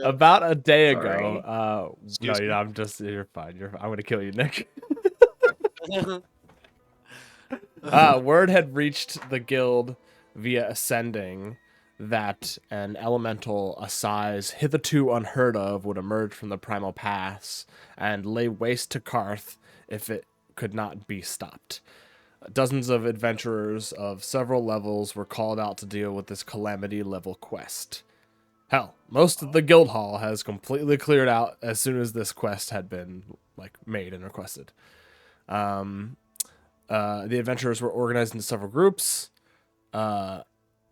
About a day Sorry. ago, no, Excuse me? you're fine. I'm gonna kill you, Nick. Oh, Word had reached the guild via ascending that an elemental a size hitherto unheard of would emerge from the primal paths and lay waste to Karth if it could not be stopped. Dozens of adventurers of several levels were called out to deal with this calamity level quest. Hell, most of the guild hall has completely cleared out as soon as this quest had been made and requested. The adventurers were organized into several groups.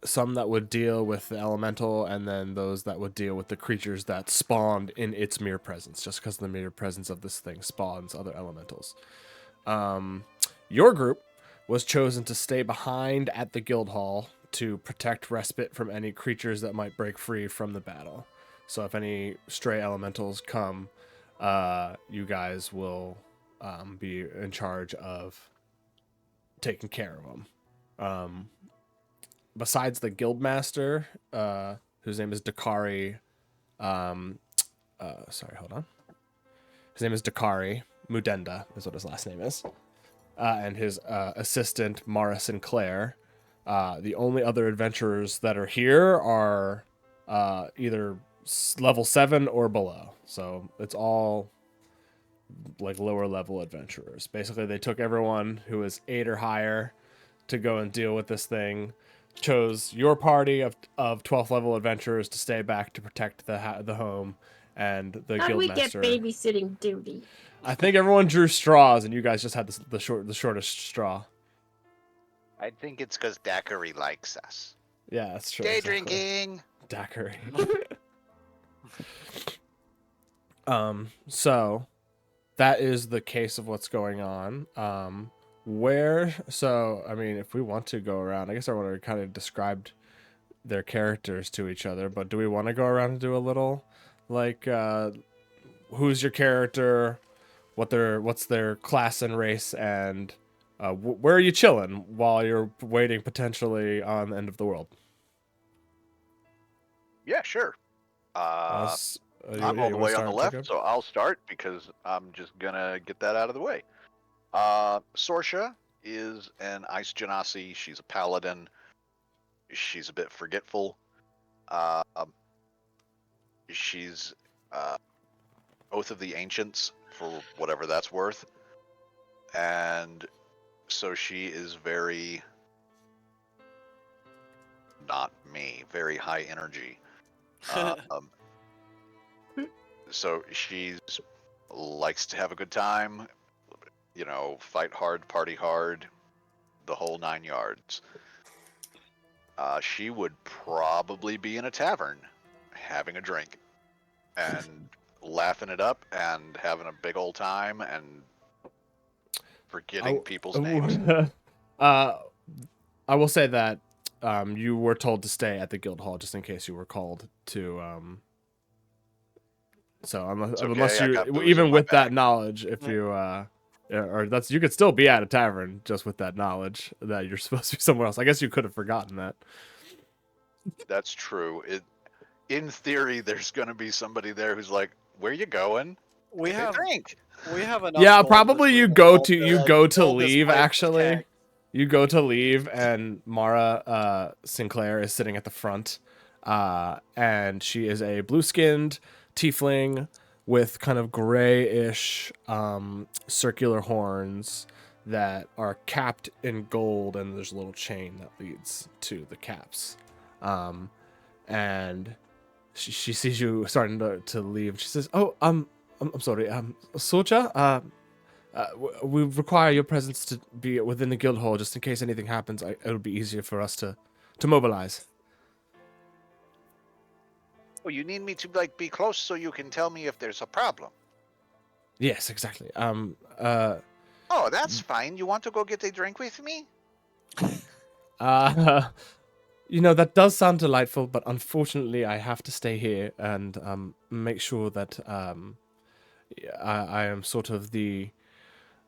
Some that would deal with the elemental, and then those that would deal with the creatures that spawned in its mere presence, just because the mere presence of this thing spawns other elementals. Your group was chosen to stay behind at the guild hall to protect respite from any creatures that might break free from the battle. So if any stray elementals come, you guys will be in charge of taking care of them. Besides the guildmaster, whose name is Dakari, sorry, hold on. His name is Dakari Mudenda, is what his last name is, and his assistant Mara Sinclair. The only other adventurers that are here are either level 7 or below, so it's all like lower level adventurers. Basically, they took everyone who was 8 or higher to go and deal with this thing. Chose your party of 12th level adventurers to stay back to protect the home, and the How do we get guildmaster. babysitting duty? I think everyone drew straws, and you guys just had the shortest straw. I think it's because Daiquiri likes us. Yeah, that's true. Day exactly. drinking. Daiquiri. So that is the case of what's going on. I mean, if we want to go around, I guess I would have kind of described their characters to each other, but do we want to go around and do a little, who's your character, what's their class and race, and where are you chilling while you're waiting potentially on the end of the world? Yeah, sure. I'm all the way on the left, so I'll start because I'm just gonna get that out of the way. Sorsha is an Ice Genasi. She's a paladin. She's a bit forgetful. She's Oath of the Ancients, for whatever that's worth. And so she is very, not me, very high energy. So she's likes to have a good time, fight hard, party hard, the whole 9 yards. She would probably be in a tavern having a drink and laughing it up and having a big old time and forgetting people's names. I will say that you were told to stay at the guild hall just in case you were called to. So unless you, even with that knowledge, if you you could still be at a tavern just with that knowledge that you're supposed to be somewhere else. I guess you could have forgotten that. That's true. In theory, there's going to be somebody there who's like, "Where you going?" We have drink. We have enough. Yeah, gold probably that you we go will to build this leave. place Actually, tank. you go to leave, and Mara Sinclair is sitting at the front, and she is a blue-skinned tiefling with kind of grayish circular horns that are capped in gold, and there's a little chain that leads to the caps. And she sees you starting to leave. She says, "Oh, I'm sorry, Socha, we require your presence to be within the guild hall just in case anything happens. It'll be easier for us to mobilize." Oh, you need me to be close so you can tell me if there's a problem. Yes, exactly. Oh, that's fine. You want to go get a drink with me? That does sound delightful, but unfortunately I have to stay here and make sure that I am sort of the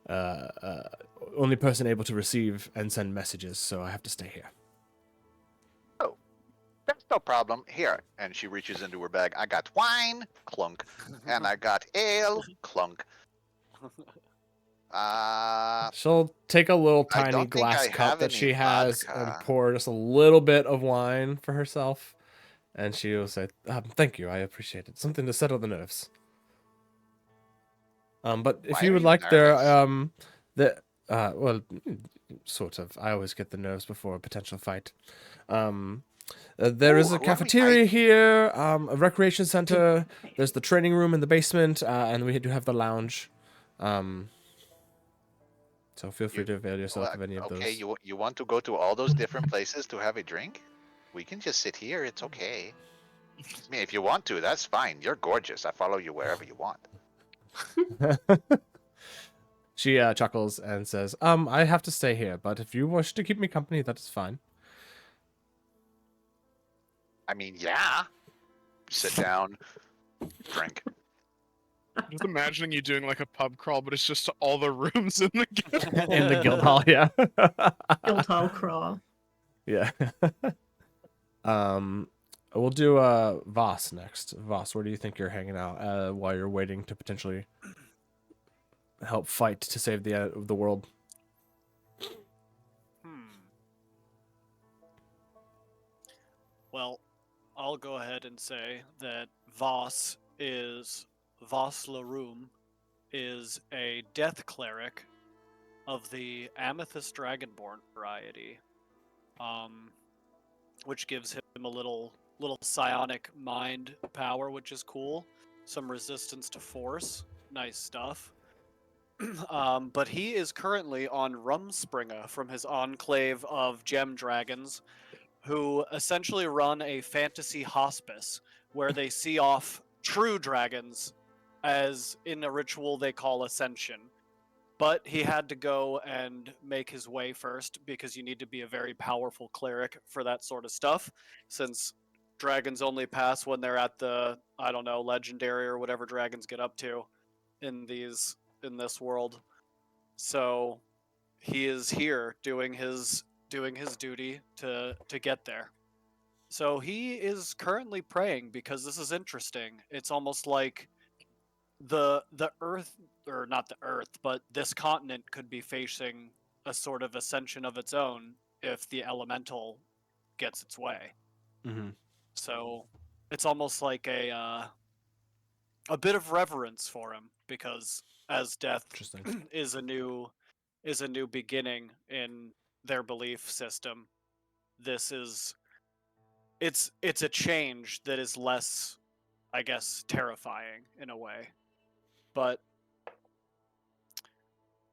only person able to receive and send messages, so I have to stay here. Oh, that's No problem. Here. And she reaches into her bag. I got wine, clunk. And I got ale, clunk. She'll take a little I tiny don't think glass I cup have that any she has and vodka. pour just a little bit of wine for herself. And she will say, thank you, I appreciate it. Something to settle the nerves. But if Why you are would you like nervous? well, sort of. I always get the nerves before a potential fight. There is Ooh, a who are we cafeteria fighting? here, a recreation center. There's the training room in the basement, and we do have the lounge. So feel free to avail yourself of any of Okay, those. you want to go to all those different places to have a drink? We can just sit here. It's okay. I mean, if you want to, that's fine. You're gorgeous. I follow you wherever you want. She chuckles and says, I have to stay here, but if you wish to keep me company, that is fine. I mean, yeah. Sit down, drink. Just imagining you doing like a pub crawl, but it's just to all the rooms in the guild. In the guild hall, yeah. Guild hall crawl. Yeah. We'll do Voss next. Voss, where do you think you're hanging out while you're waiting to potentially help fight to save the world? Well, I'll go ahead and say that Voss Laroom is a death cleric of the Amethyst Dragonborn variety, which gives him a little psionic mind power, which is cool. Some resistance to force, nice stuff. But he is currently on Rumspringa from his enclave of gem dragons, who essentially run a fantasy hospice where they see off true dragons as in a ritual they call Ascension. But he had to go and make his way first because you need to be a very powerful cleric for that sort of stuff, since dragons only pass when they're at the, I don't know, legendary or whatever dragons get up to in this world. So he is here doing his duty to get there. So he is currently praying because this is interesting. It's almost like the Earth, or not the Earth, but this continent could be facing a sort of ascension of its own if the elemental gets its way. Mm-hmm. So it's almost like a bit of reverence for him, because as death Interesting. is a new beginning in their belief system, this is it's a change that is less, I guess, terrifying in a way. But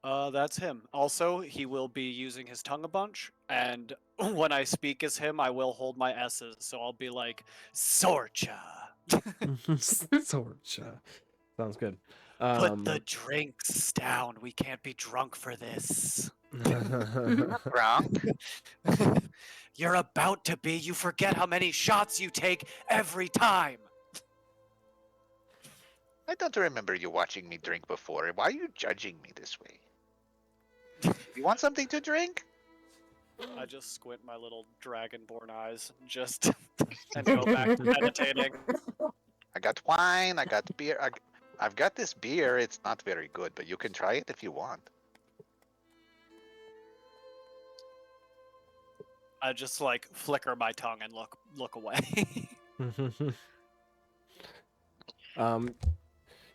that's him. Also, he will be using his tongue a bunch, and when I speak as him, I will hold my S's, so I'll be like, Sorcha. Sorcha. Sounds good. Put the drinks down. We can't be drunk for this. Drunk? You're about to be. You forget how many shots you take every time. I don't remember you watching me drink before. Why are you judging me this way? You want something to drink? I just squint my little dragonborn eyes, just and go back to meditating. I got wine. I got beer. I've got this beer. It's not very good, but you can try it if you want. I just like flicker my tongue and look away.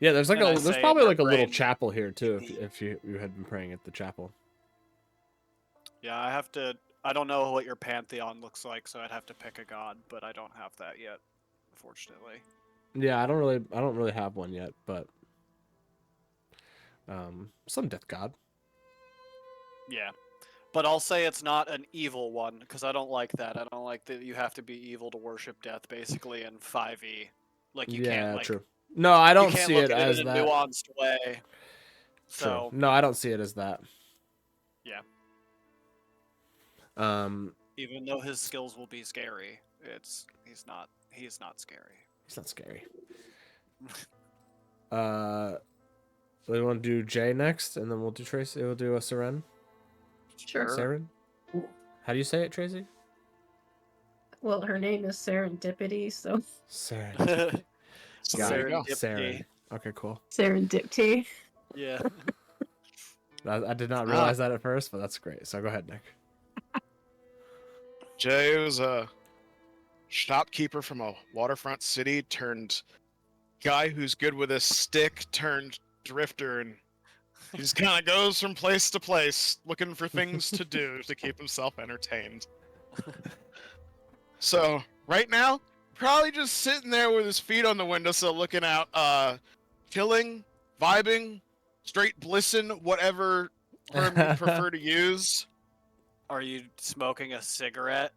Yeah, there's like And I there's say probably in like a little brain, chapel here too if you had been praying at the chapel. yeah, I have to. I don't know what your pantheon looks like, so I'd have to pick a god, but I don't have that yet, unfortunately. Yeah, I don't really have one yet, but some death god. Yeah, but I'll say it's not an evil one, because I don't like that. I don't like that you have to be evil to worship death, basically in 5e. Like you can't like True. No, I you don't can't see look it at as it in a that. nuanced way. True. So No, I don't see it as that. yeah. Even though his skills will be scary, he's not scary. He's not scary. So we want to do Jay next, and then we'll do Tracy. We'll do a Seren. Sure. Seren? How do you say it, Tracy? Well, her name is Serendipity, so Saren. So Got there it. you go. Saren. Okay, cool. Serendipity. Yeah. I did not realize that at first, but that's great. So go ahead, Nick. Jay was a shopkeeper from a waterfront city turned guy who's good with a stick turned drifter, and he just kind of goes from place to place looking for things to do to keep himself entertained. So right now, probably just sitting there with his feet on the windowsill looking out, chilling, vibing, straight blissin', whatever term you prefer to use. Are you smoking a cigarette?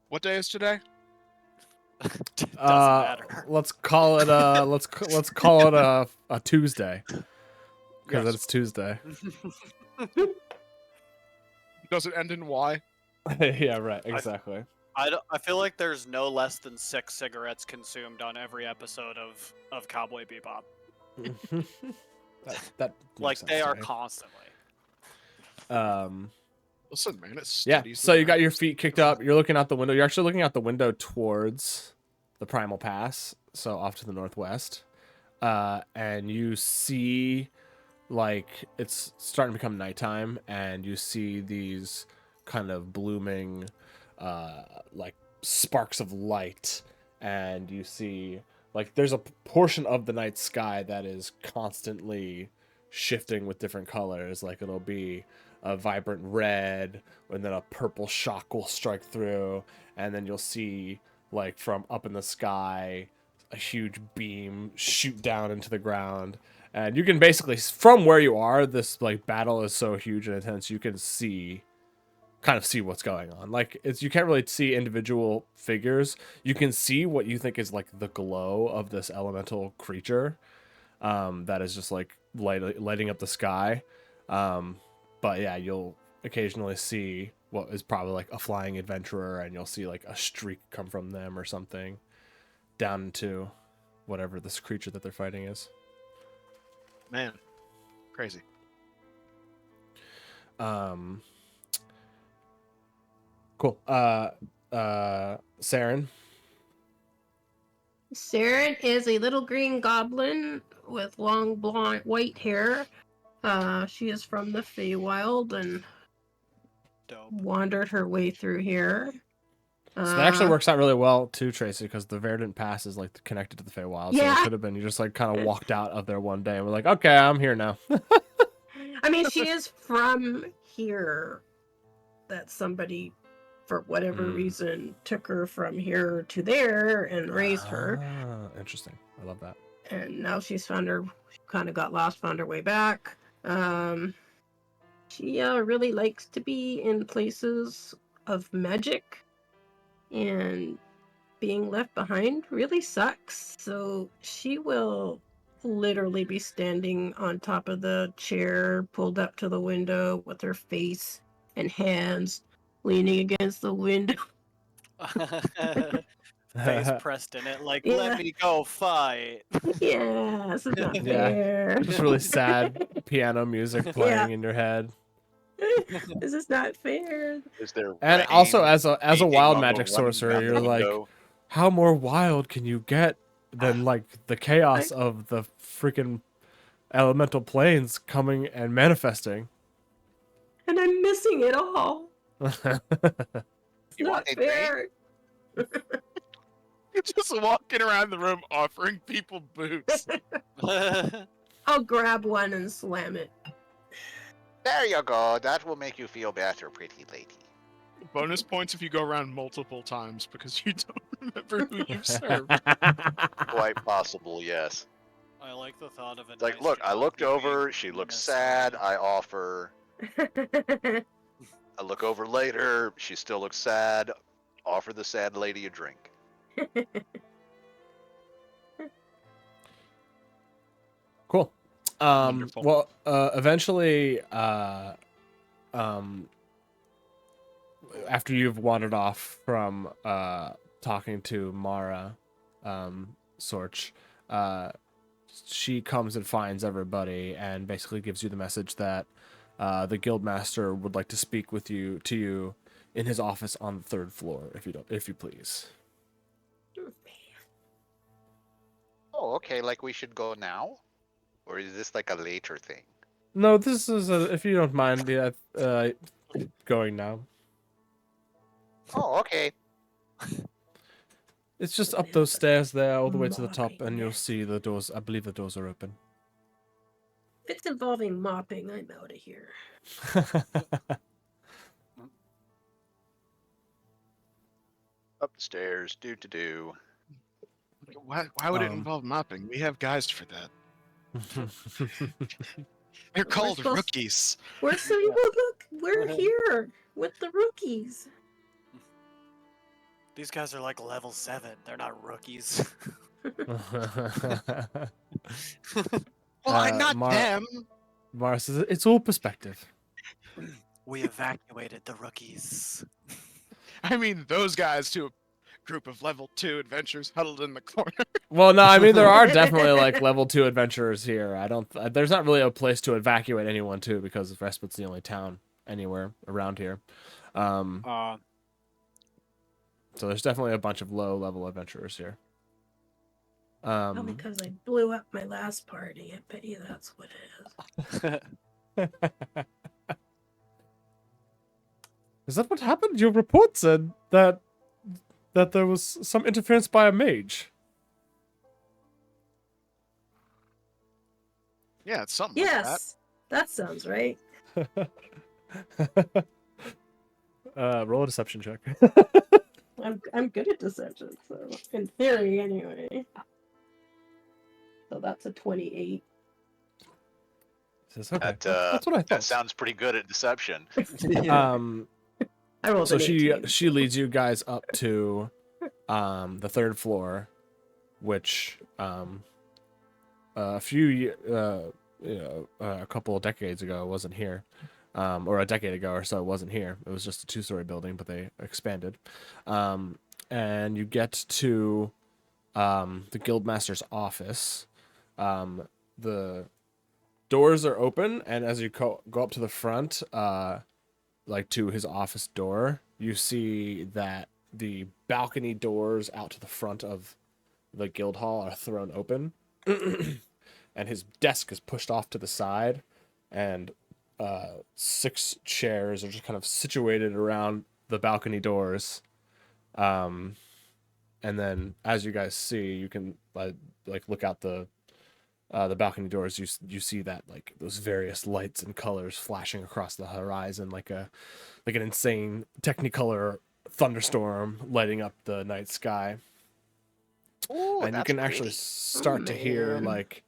What day is today? Doesn't matter. Let's call it let's call it a Tuesday, because Yes. it's Tuesday. Does it end in Y? Yeah, right. Exactly. I feel like there's no less than 6 cigarettes consumed on every episode of Cowboy Bebop. that Like makes they sense to are me. constantly. Listen, man, it's Yeah. steady So you got your surroundings. feet kicked up. You're looking out the window. You're actually looking out the window towards the Primal Pass, so off to the northwest, and you see, like, it's starting to become nighttime, and you see these kind of blooming, like, sparks of light, and you see, like, there's a portion of the night sky that is constantly shifting with different colors. Like, it'll be a vibrant red, and then a purple shock will strike through, and then you'll see, like, from up in the sky, a huge beam shoot down into the ground. And you can basically, from where you are, this, like, battle is so huge and intense, you can kind of see what's going on. Like, you can't really see individual figures. You can see what you think is, like, the glow of this elemental creature, that is just, like, lighting up the sky. But yeah, you'll occasionally see what is probably like a flying adventurer, and you'll see like a streak come from them or something down to whatever this creature that they're fighting is. Man, crazy. Cool. Saren. Saren is a little green goblin with long blonde white hair. She is from the Feywild and Dope. wandered her way through here. So that actually works out really well too, Tracy, because the Verdant Pass is like connected to the Feywild. So Yeah. it could have been you just like kind of walked out of there one day and we're like, okay, I'm here now. I mean, she is from here. That somebody, for whatever reason, took her from here to there and raised her. Interesting. I love that. And now she's found her, she kind of got lost, found her way back. She really likes to be in places of magic, and being left behind really sucks. So she will literally be standing on top of the chair, pulled up to the window with her face and hands leaning against the window. Face pressed in it, like, Yeah. let me go fight. Yeah, this is not Yeah. fair. Just really sad piano music playing in your head. This is not fair. Is there And rain also as a beating wild on the magic one sorcerer, out the you're like, window? how more wild can you get than like the chaos of the freaking elemental planes coming and manifesting? And I'm missing it all. It's You not want it, right? fair. You're just walking around the room offering people boots. I'll grab one and slam it. There you go. That will make you feel better, pretty lady. Bonus points if you go around multiple times because you don't remember who you've served. Quite possible, yes. I like the thought of a It's like, nice look, I job looked doing over, she in looks this sad, way. I offer. I look over later, she still looks sad, offer the sad lady a drink. Cool. Wonderful. Well, eventually, after you've wandered off from talking to Mara, Sorch, she comes and finds everybody and basically gives you the message that the guildmaster would like to speak with you in his office on the 3rd floor, if you please. Oh, okay. Like we should go now, or is this like a later thing? No, this is if you don't mind, going now. Oh, okay. It's just up those stairs there, all the way to the top, Mopping, and you'll yes. see the doors. I believe the doors are open. If it's involving mopping, I'm out of here. Up the stairs. Do. Why would it involve mopping? We have guys for that. They're called rookies. We're here with the rookies. These guys are like level 7. They're not rookies. Well, not them. Mara says, it's all perspective. We evacuated the rookies. I mean, those guys to a group of level 2 adventurers huddled in the corner. Well, no, I mean, there are definitely, like, level 2 adventurers here. There's not really a place to evacuate anyone to, because Respite's the only town anywhere around here. So there's definitely a bunch of low-level adventurers here. All because I blew up my last party. I bet you that's what it is. Is that what happened? Your report said that there was some interference by a mage. Yeah, it's something Yes, that sounds right. Roll a deception check. I'm good at deception, so in theory, anyway. So that's a 28. Says, okay. That's what I thought. That sounds pretty good at deception. I rolled So an 18. she leads you guys up to the 3rd floor, which a couple of decades ago wasn't here, or a decade ago or so wasn't here. It was just a 2-story building, but they expanded. And you get to the guildmaster's office. The doors are open, and as you go up to the front, like to his office door, you see that the balcony doors out to the front of the guild hall are thrown open, and his desk is pushed off to the side, and 6 chairs are just kind of situated around the balcony doors. And then, as you guys see, you can like look out the balcony doors. You see that, like, those various lights and colors flashing across the horizon, like an insane Technicolor thunderstorm lighting up the night sky. Ooh, And you that's can actually pretty. start to hear man. like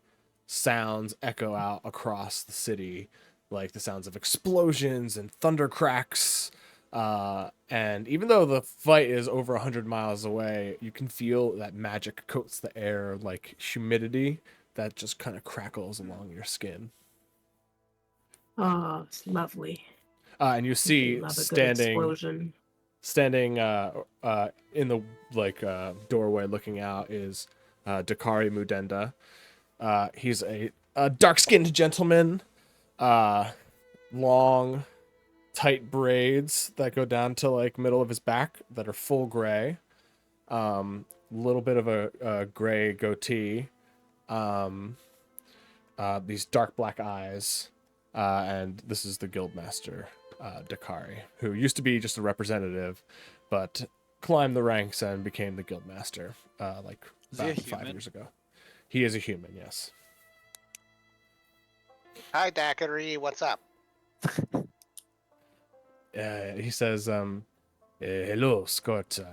sounds echo out across the city, like the sounds of explosions and thunder cracks. And even though the fight is over 100 miles away, you can feel that magic coats the air, like humidity that just kind of crackles along your skin. Oh, it's lovely. And you see Love a good standing explosion. in the doorway looking out is Dakari Mudenda. He's a dark-skinned gentleman, long, tight braids that go down to like middle of his back that are full gray. Little bit of a gray goatee. These dark black eyes. And this is the guildmaster, Dakari, who used to be just a representative, but climbed the ranks and became the guildmaster like Is he a about 5 human? years ago. He is a human, yes. Hi, Dakari. What's up? He says, hello, Sorcha.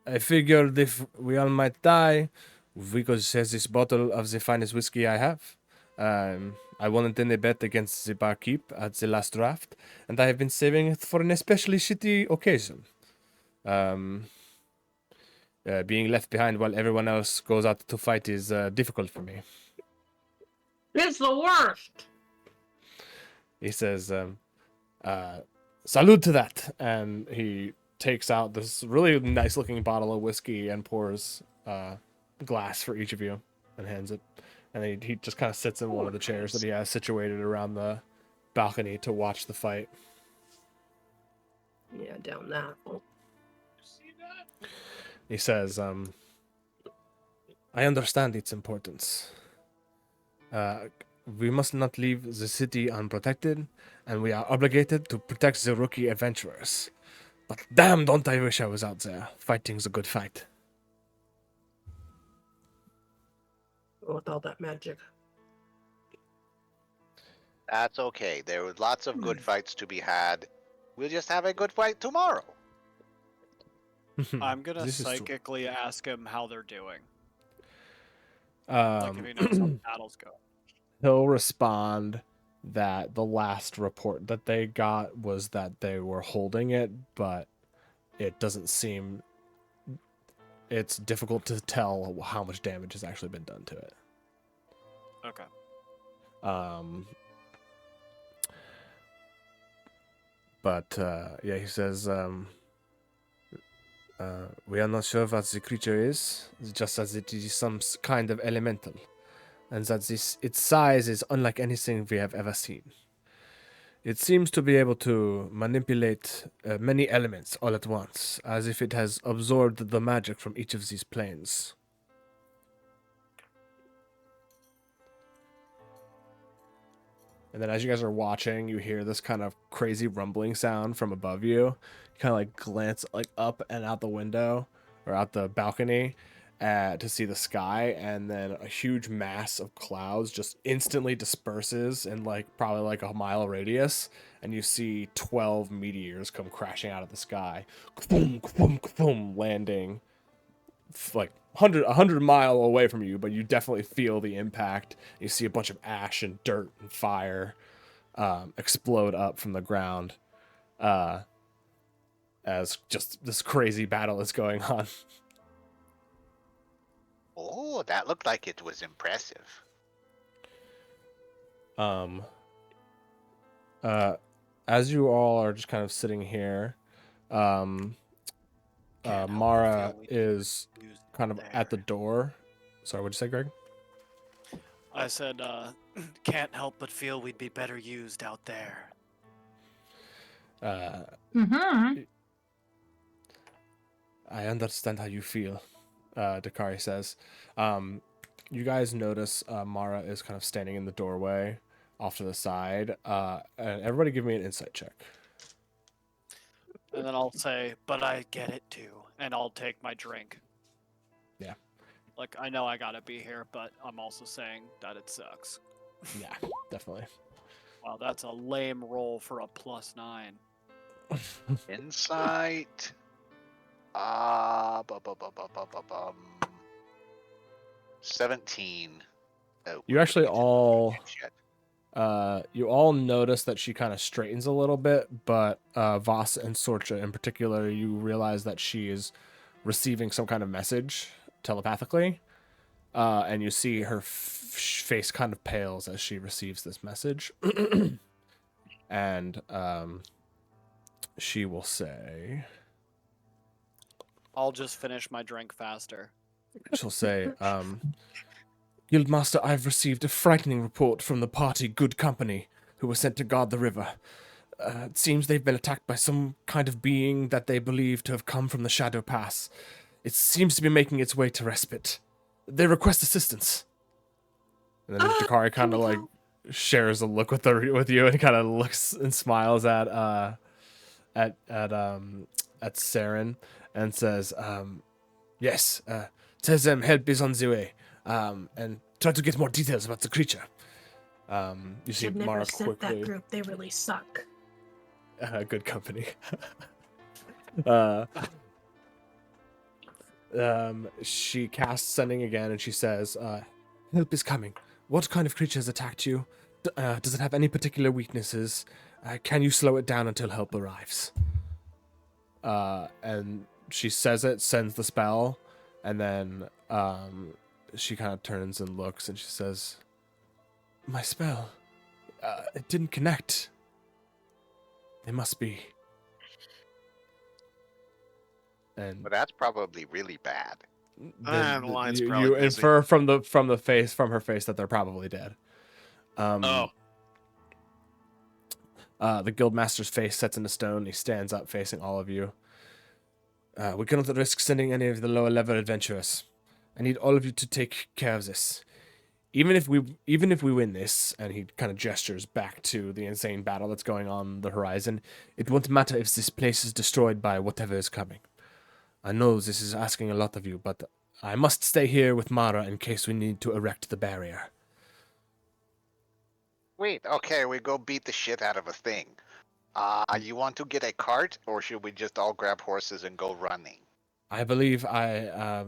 I figured if we all might die, we could share this bottle of the finest whiskey I have. I won a bet against the barkeep at the last draft, and I have been saving it for an especially shitty occasion. Being left behind while everyone else goes out to fight is difficult for me. It's the worst. He says, salute to that. And he takes out this really nice looking bottle of whiskey and pours a glass for each of you and hands it. And he just kind of sits in one of the chairs that he has situated around the balcony to watch the fight. Yeah, down that. He says, I understand its importance. We must not leave the city unprotected, and we are obligated to protect the rookie adventurers. But damn, don't I wish I was out there fighting the good fight. With all that magic. That's okay. There were lots of good fights to be had. We'll just have a good fight tomorrow. I'm gonna This is true. psychically ask him how they're doing. Like if he knows how the battle's going. He'll respond that the last report that they got was that they were holding it, but it doesn't seem... It's difficult to tell how much damage has actually been done to it. Okay. Yeah, he says, we are not sure what the creature is, just as it is some kind of elemental, and that its size is unlike anything we have ever seen. It seems to be able to manipulate many elements all at once, as if it has absorbed the magic from each of these planes. And then as you guys are watching, you hear this kind of crazy rumbling sound from above you. You kind of like glance like up and out the window or out the balcony to see the sky, and then a huge mass of clouds just instantly disperses in like probably like a mile radius, and you see 12 meteors come crashing out of the sky, landing like 100 mile away from you, but you definitely feel the impact. You see a bunch of ash and dirt and fire explode up from the ground as just this crazy battle is going on. Oh, that looked like it was impressive. As you all are just kind of sitting here, Mara is kind of at the door. Sorry, what'd you say, Greg? I said, can't help but feel we'd be better used out there. I understand how you feel, Dakari says. You guys notice Mara is kind of standing in the doorway off to the side. And everybody give me an insight check. And then I'll say, but I get it too. And I'll take my drink. Yeah. Like, I know I gotta be here, but I'm also saying that it sucks. Yeah, definitely. Wow, that's a lame roll for a +9. Insight. 17. Oh, You actually all... Shit. You all notice that she kind of straightens a little bit, but Voss and Sorcha in particular, you realize that she is receiving some kind of message telepathically, and you see her face kind of pales as she receives this message. And she will say... I'll just finish my drink faster. She'll say, Guildmaster, I've received a frightening report from the party Good Company, who were sent to guard the river. It seems they've been attacked by some kind of being that they believe to have come from the Shadow Pass. It seems to be making its way to Respite. They request assistance. And then Dakari kind of like shares a look with you and kind of looks and smiles at Saren and says, yes, tell them help is on the way. And try to get more details about the creature. You see I've never Mara sent quickly. that group. They really suck. Good company. She casts sending again, and she says, "Help is coming. What kind of creature has attacked you? Does it have any particular weaknesses? Can you slow it down until help arrives?" And she says it, sends the spell, and then she kind of turns and looks, and she says, "My spell, it didn't connect. They must be." And But that's probably really bad. The line's you probably busy. infer from her face that they're probably dead. The guildmaster's face sets into stone. He stands up, facing all of you. We cannot risk sending any of the lower level adventurers. I need all of you to take care of this. Even if we win this, and he kind of gestures back to the insane battle that's going on the horizon, it won't matter if this place is destroyed by whatever is coming. I know this is asking a lot of you, but I must stay here with Mara in case we need to erect the barrier. Wait, okay, we go beat the shit out of a thing. You want to get a cart, or should we just all grab horses and go running? I believe there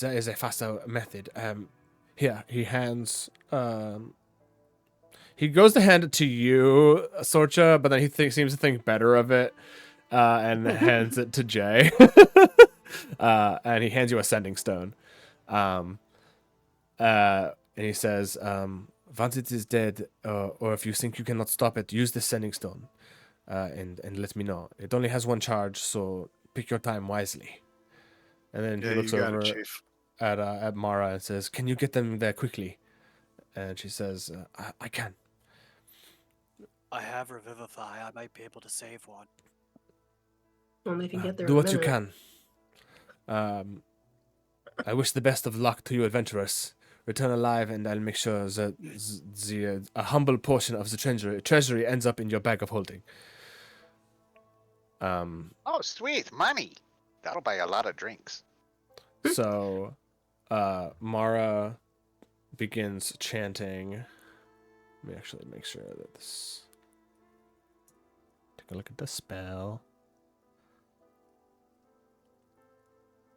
is a faster method. Here, he hands. He goes to hand it to you, Sorcha, but then he seems to think better of it, and hands it to Jay. And he hands you a sending stone. And he says, once it is dead, or if you think you cannot stop it, use the sending stone, and let me know. It only has one charge, so pick your time wisely. And then he looks over at Mara and says, "Can you get them there quickly?" And she says, I can. I have Revivify. I might be able to save one. Only if you get there. Do in a what you minute. can. I wish the best of luck to you adventurers. Return alive, and I'll make sure that a humble portion of the treasury ends up in your bag of holding. Oh, sweet, money. That'll buy a lot of drinks. So, Mara begins chanting. Let me actually make sure that this... Take a look at the spell.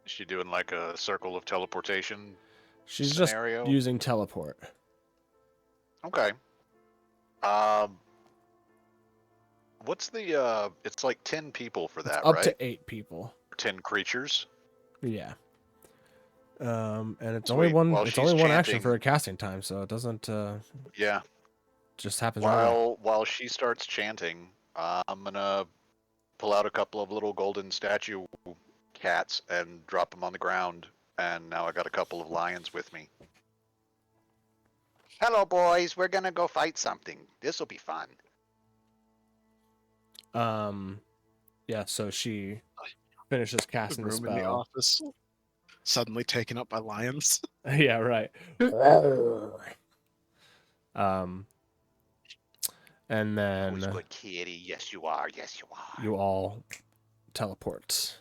Is she doing like a circle of teleportation? She's scenario? just using teleport. Okay. What's the it's like 10 people for that, Up right? to 8 people. 10 creatures. Yeah. And it's Sweet. only one. While it's she's only one action chanting- for a casting time, so it doesn't. Yeah. Just happens right away. While she starts chanting, I'm gonna pull out a couple of little golden statue cats and drop them on the ground, and now I got a couple of lions with me. Hello, boys. We're gonna go fight something. This will be fun. Yeah. So she finishes casting the room in the spell. office suddenly taken up by lions. Yeah. Right. And then Who's good, kitty? Yes, you are. Yes, you are. you all teleport.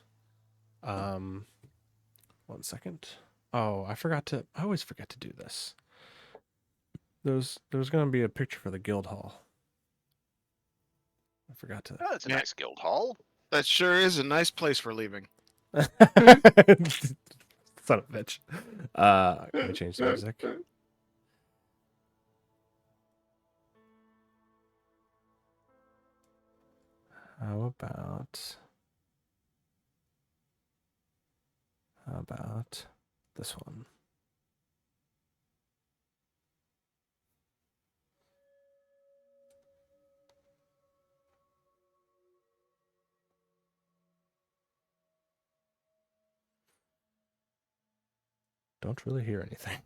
1 second. Oh, I always forget to do this. There's gonna be a picture for the guild hall. I forgot to. Oh, it's a Yeah. nice guild hall. That sure is a nice place for leaving. Son of a bitch. Let me change the music. How about this one? Don't really hear anything.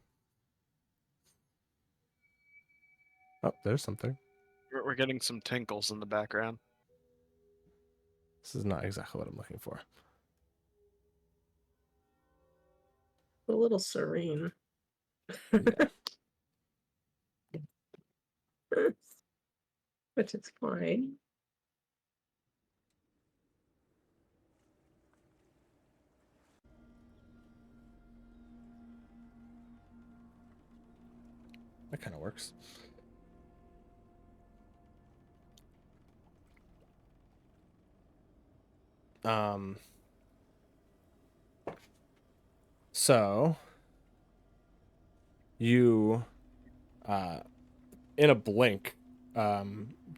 Oh, there's something. We're getting some tinkles in the background. This is not exactly what I'm looking for. A little serene. Yeah. Which is fine. That kind of works. So you in a blink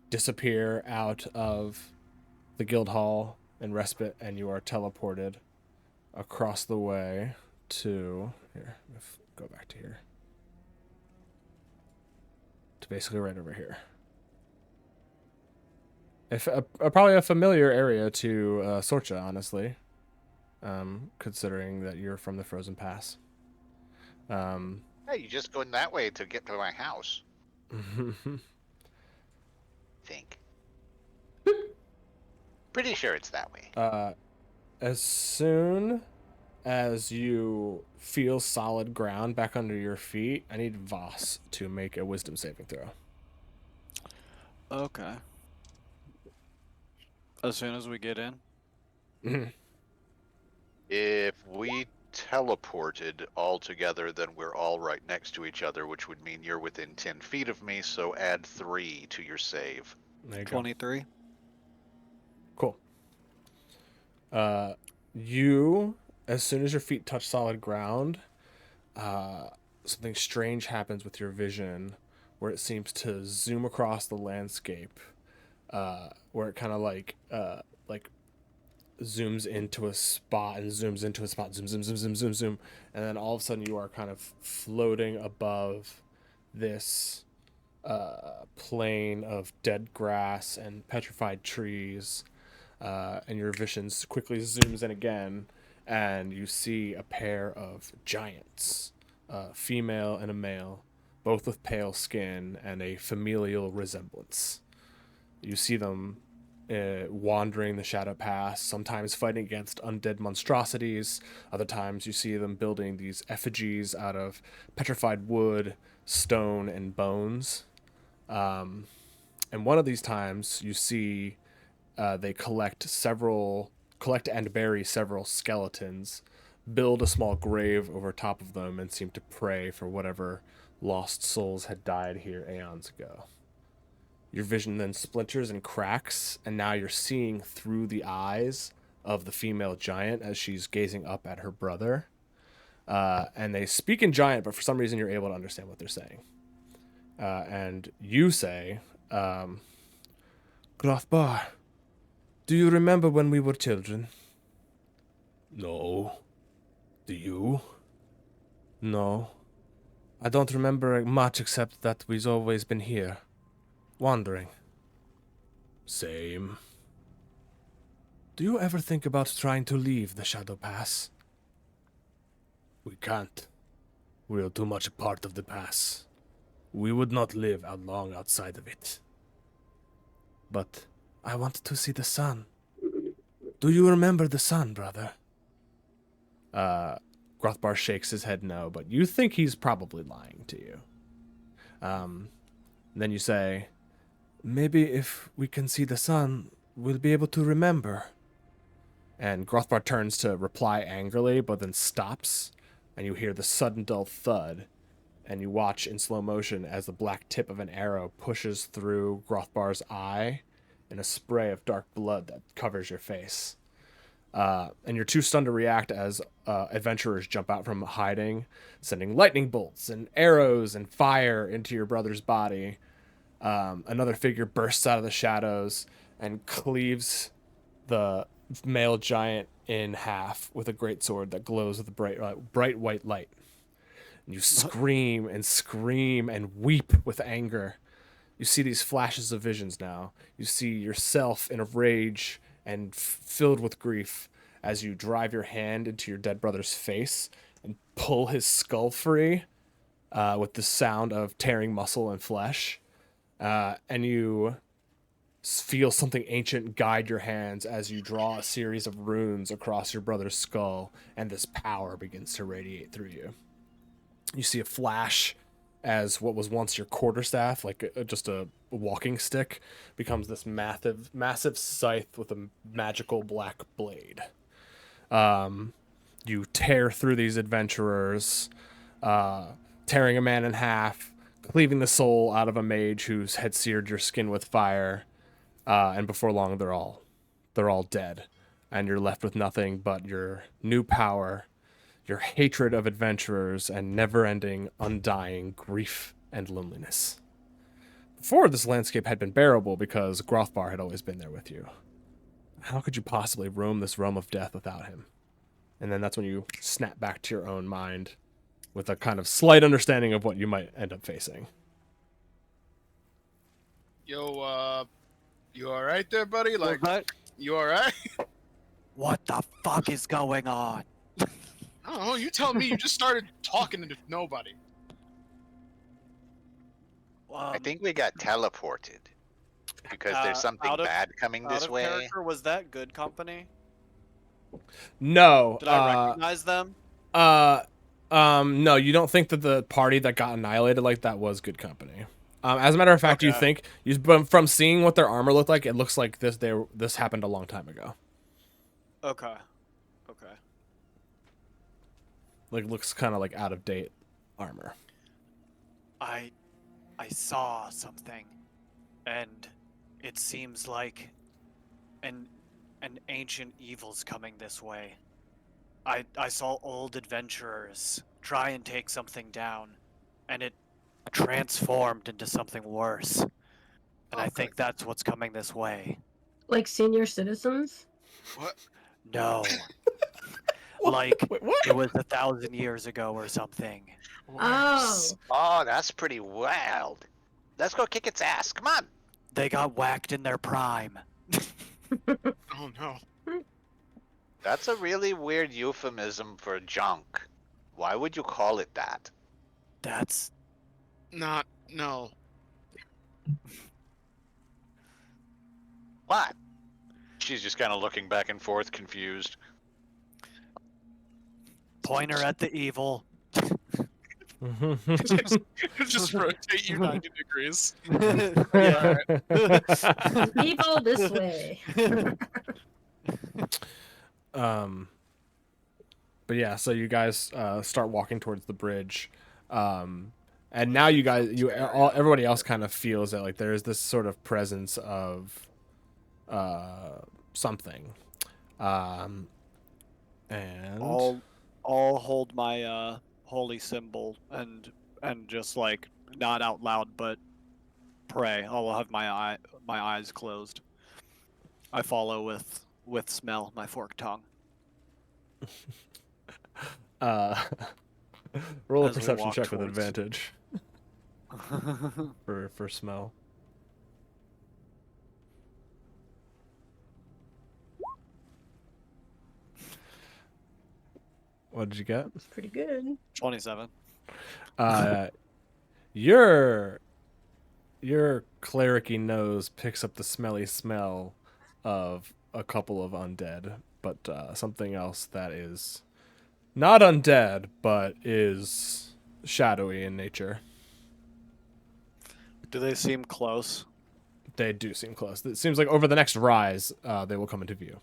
disappear out of the guild hall and respite, and you are teleported across the way to here. Go back to here. To basically right over here. Probably a familiar area to Sorcha, honestly. Considering that you're from the Frozen Pass. Hey, you just going that way to get to my house. think. Pretty sure it's that way. As soon as you feel solid ground back under your feet, I need Voss to make a wisdom saving throw. Okay. As soon as we get in? If we teleported all together, then we're all right next to each other, which would mean you're within 10 feet of me, so add 3 to your save. There you go. 23. Cool. You, as soon as your feet touch solid ground, something strange happens with your vision, where it seems to zoom across the landscape, where it kind of like zooms into a spot and zooms into a spot, zoom, zoom, zoom, zoom, zoom, zoom, and then all of a sudden you are kind of floating above this plain of dead grass and petrified trees, and your vision quickly zooms in again, and you see a pair of giants, a female and a male, both with pale skin and a familial resemblance. You see them wandering the Shadow Pass, sometimes fighting against undead monstrosities. Other times you see them building these effigies out of petrified wood, stone, and bones. And one of these times you see they collect and bury several skeletons, build a small grave over top of them, and seem to pray for whatever lost souls had died here aeons ago. Your vision then splinters and cracks, and now you're seeing through the eyes of the female giant as she's gazing up at her brother. And they speak in giant, but for some reason you're able to understand what they're saying. And you say, Grothbar, do you remember when we were children? No. Do you? No. I don't remember much except that we've always been here. Wandering. Same. Do you ever think about trying to leave the Shadow Pass? We can't. We are too much a part of the pass. We would not live out long outside of it. But I want to see the sun. Do you remember the sun, brother? Grothbar shakes his head no, but you think he's probably lying to you. Then you say, maybe if we can see the sun, we'll be able to remember. And Grothbar turns to reply angrily, but then stops, and you hear the sudden dull thud, and you watch in slow motion as the black tip of an arrow pushes through Grothbar's eye in a spray of dark blood that covers your face. And you're too stunned to react as adventurers jump out from hiding, sending lightning bolts and arrows and fire into your brother's body. Another figure bursts out of the shadows and cleaves the male giant in half with a greatsword that glows with a bright white light. And you scream and weep with anger. You see these flashes of visions now. You see yourself in a rage and filled with grief as you drive your hand into your dead brother's face and pull his skull free with the sound of tearing muscle and flesh. And you feel something ancient guide your hands as you draw a series of runes across your brother's skull, and this power begins to radiate through you. You see a flash as what was once your quarterstaff, like just a walking stick, becomes this massive scythe with a magical black blade. You tear through these adventurers, tearing a man in half, cleaving the soul out of a mage who's had seared your skin with fire, and before long they're all dead, and you're left with nothing but your new power, your hatred of adventurers, and never-ending, undying grief and loneliness. Before, this landscape had been bearable because Grothbar had always been there with you. How could you possibly roam this realm of death without him? And then that's when you snap back to your own mind with a kind of slight understanding of what you might end up facing. Yo, you alright there, buddy? Like, you alright? What the fuck is going on? I don't know, you tell me, you just started talking to nobody. I think we got teleported. because there's something bad coming this way. Character, was that good company? No. Did I recognize them? No, you don't think that the party that got annihilated like that was good company. As a matter of fact, you think from seeing what their armor looked like, it looks like this happened a long time ago. Okay. Like looks kind of like out of date armor. I saw something, and it seems like an ancient evil's coming this way. I saw old adventurers try and take something down, and it transformed into something worse. And I think that's what's coming this way. Like senior citizens? What? No. Wait, what? It was 1,000 years ago or something. Worse. Oh, that's pretty wild. Let's go kick its ass. Come on. They got whacked in their prime. Oh no. That's a really weird euphemism for junk. Why would you call it that? That's No. What? She's just kind of looking back and forth, confused. pointer at the evil. Just rotate you 90 degrees. Yeah. Evil this way. But yeah, so you guys start walking towards the bridge, and now you guys, everybody else kind of feels that like there's this sort of presence of something, and I'll hold my holy symbol and just like not out loud but pray. I'll have my eyes closed. I follow with smell, my forked tongue. roll a As we perception walk check with towards- advantage for smell. What did you get? It's pretty good. 27. Your clericy nose picks up the smelly smell of a couple of undead, but something else that is not undead, but is shadowy in nature. Do they seem close? They do seem close. It seems like over the next rise, they will come into view.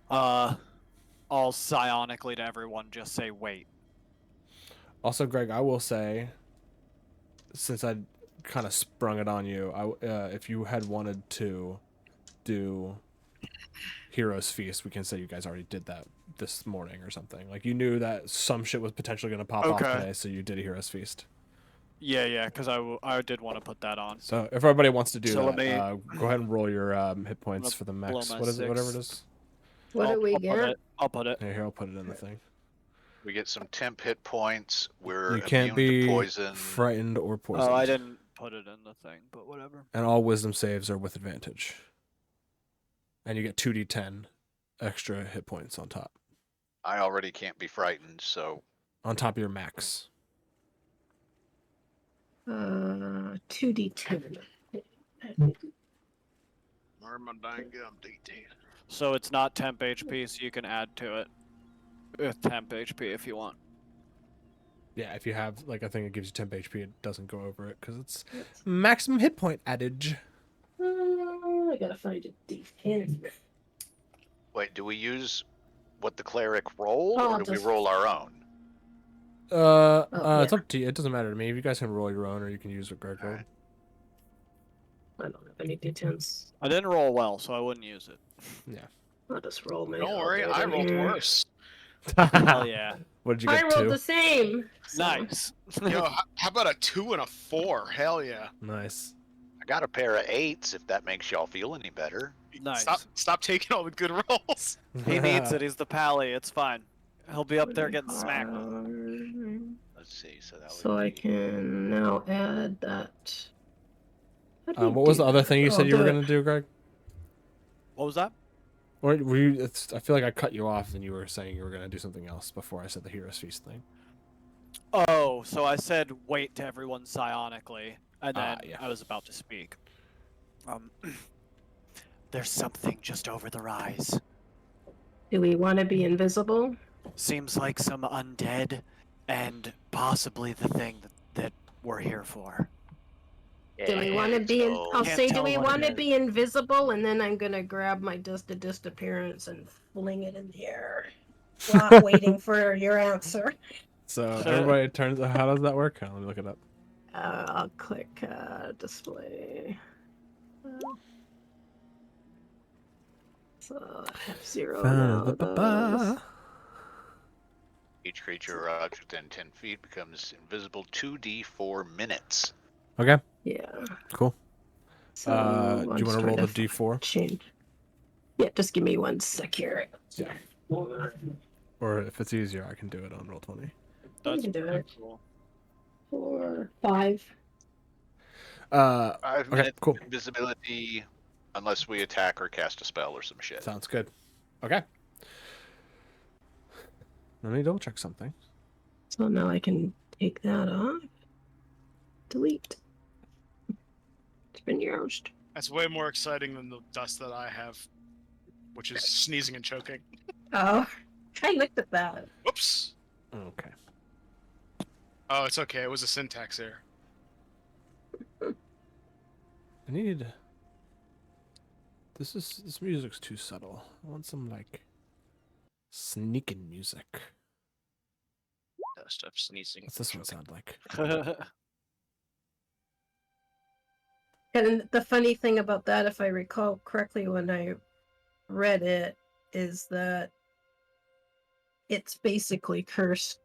I'll psionically to everyone just say wait. Also, Greg, I will say, since I kind of sprung it on you, if you had wanted to do Hero's Feast, we can say you guys already did that this morning or something. Like you knew that some shit was potentially going to pop off today, so you did a Hero's Feast. Yeah, because I did want to put that on. So if everybody wants to do So that, let me- go ahead and roll your hit points for the blow max. my What is it? Whatever it six. is. What do we I'll get? put it. Here, I'll put it in the thing. We get some temp hit points. We're You can't immune be to poison. frightened or poisoned. Oh, I didn't put it in the thing, but whatever. And all wisdom saves are with advantage. And you get 2d10 extra hit points on top. I already can't be frightened, so On top of your max. 2d10. Where my dang gum, DT? So it's not temp HP, so you can add to it with temp HP if you want. Yeah, if you have, like, a thing that gives you temp HP, it doesn't go over it, because it's maximum hit point adage. I gotta find a d10. wait, do we use what the cleric rolled, Oh, or do we just- roll our own? It's yeah. up to you. It doesn't matter to me. If you guys can roll your own, or you can use what Greg rolled. I don't have any d10s. I didn't roll well, so I wouldn't use it. I'll just roll my. Don't worry, I rolled worse. Hell yeah. What did you I get? rolled 2? the same. so- Nice. Yo, how about a 2 and a 4? Hell yeah. Nice. I got a pair of 8s, if that makes y'all feel any better. Nice. Stop taking all the good rolls. He needs it. He's the pally. It's fine. He'll be up there getting smacked. Let's see. So that would So I be- can now add that. How do you What was do the other that? thing you Oh, said you were do it. going to do, Greg? What was that? Or were you, I feel like I cut you off and you were saying you were going to do something else before I said the Hero's Feast thing. Oh, so I said wait to everyone psionically, And then yeah. I was about to speak. There's something just over the rise. Do we want to be invisible? Seems like some undead, and possibly the thing that we're here for. Do we want to be in? so- I'll Can't say, do tell we what it want to is. be invisible? And then I'm gonna grab my dust to disappearance and fling it in the air while waiting for your answer. So everybody turns. How does that work? Let me look it up. I'll click display. So I have 0 now. of those. Each creature or object within 10 feet becomes invisible 2d4 minutes. Okay. Yeah. Cool. So Do I'm you want just to roll trying the d4? change. Yeah, just give me 1 sec here. Yeah. Or if it's easier, I can do it on Roll20. That's can do pretty it. cool. 4, 5. 5 Okay, minutes cool. invisibility unless we attack or cast a spell or some shit. Sounds good. Okay. Let me double check something. So now I can take that off. Delete. It's been used. That's way more exciting than the dust that I have, which is sneezing and choking. Oh, I looked at that. Whoops. Okay. Oh, it's okay. It was a syntax error. I need. This music's too subtle. I want some like sneaking music. Dust of sneezing. What's this one sound like? And the funny thing about that, if I recall correctly when I read it, is that it's basically cursed.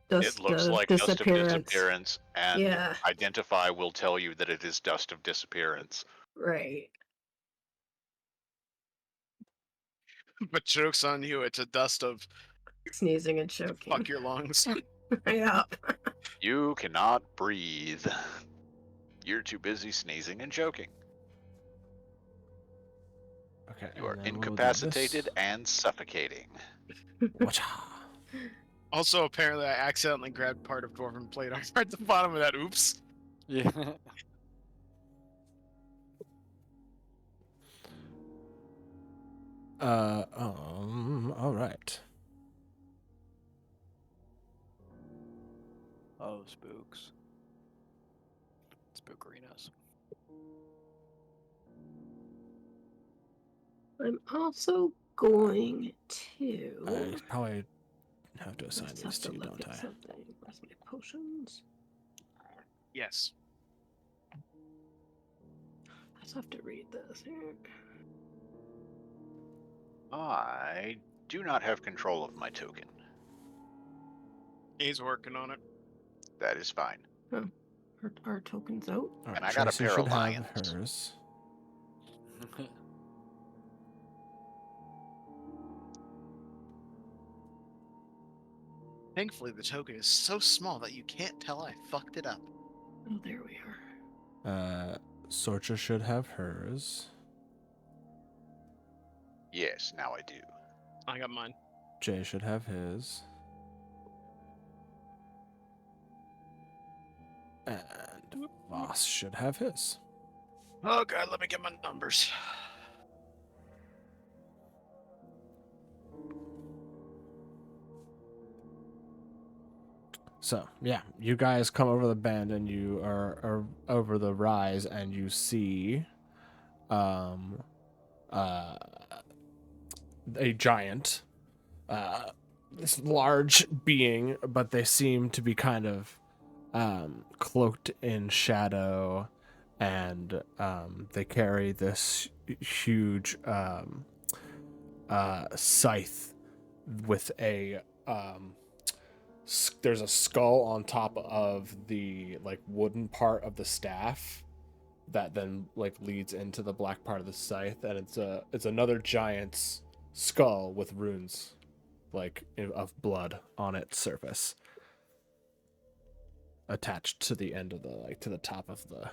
It looks like dust of disappearance, and Yeah. identify will tell you that it is dust of disappearance. Right. But joke's on you. It's a dust of Sneezing and choking. fuck your lungs. Yeah. You cannot breathe. You're too busy sneezing and choking. Okay. You are and then we'll do incapacitated this. and suffocating. Wacha. Also, apparently, I accidentally grabbed part of Dwarven plate armor at the bottom of that. Oops. Yeah. All right. Oh, spooks. Spookerinas. I'm also going to. I probably have to assign just these have to to you, look don't at I? something. Where's my potions? Yes. I just have to read this here. I do not have control of my token. He's working on it. That is fine. Our tokens out. All right, And I got a Tracy pair should of have lions. hers. Thankfully, the token is so small that you can't tell I fucked it up. Oh, there we are. Sorcha should have hers. Yes, now I do. I got mine. Jay should have his. And Voss should have his. Oh god, let me get my numbers. So, yeah, you guys come over the bend and you are over the rise and you see a giant, this large being, but they seem to be kind of cloaked in shadow, and they carry this huge scythe with a there's a skull on top of the like wooden part of the staff that then like leads into the black part of the scythe, and it's another giant's skull with runes like of blood on its surface attached to the end of the to the top of the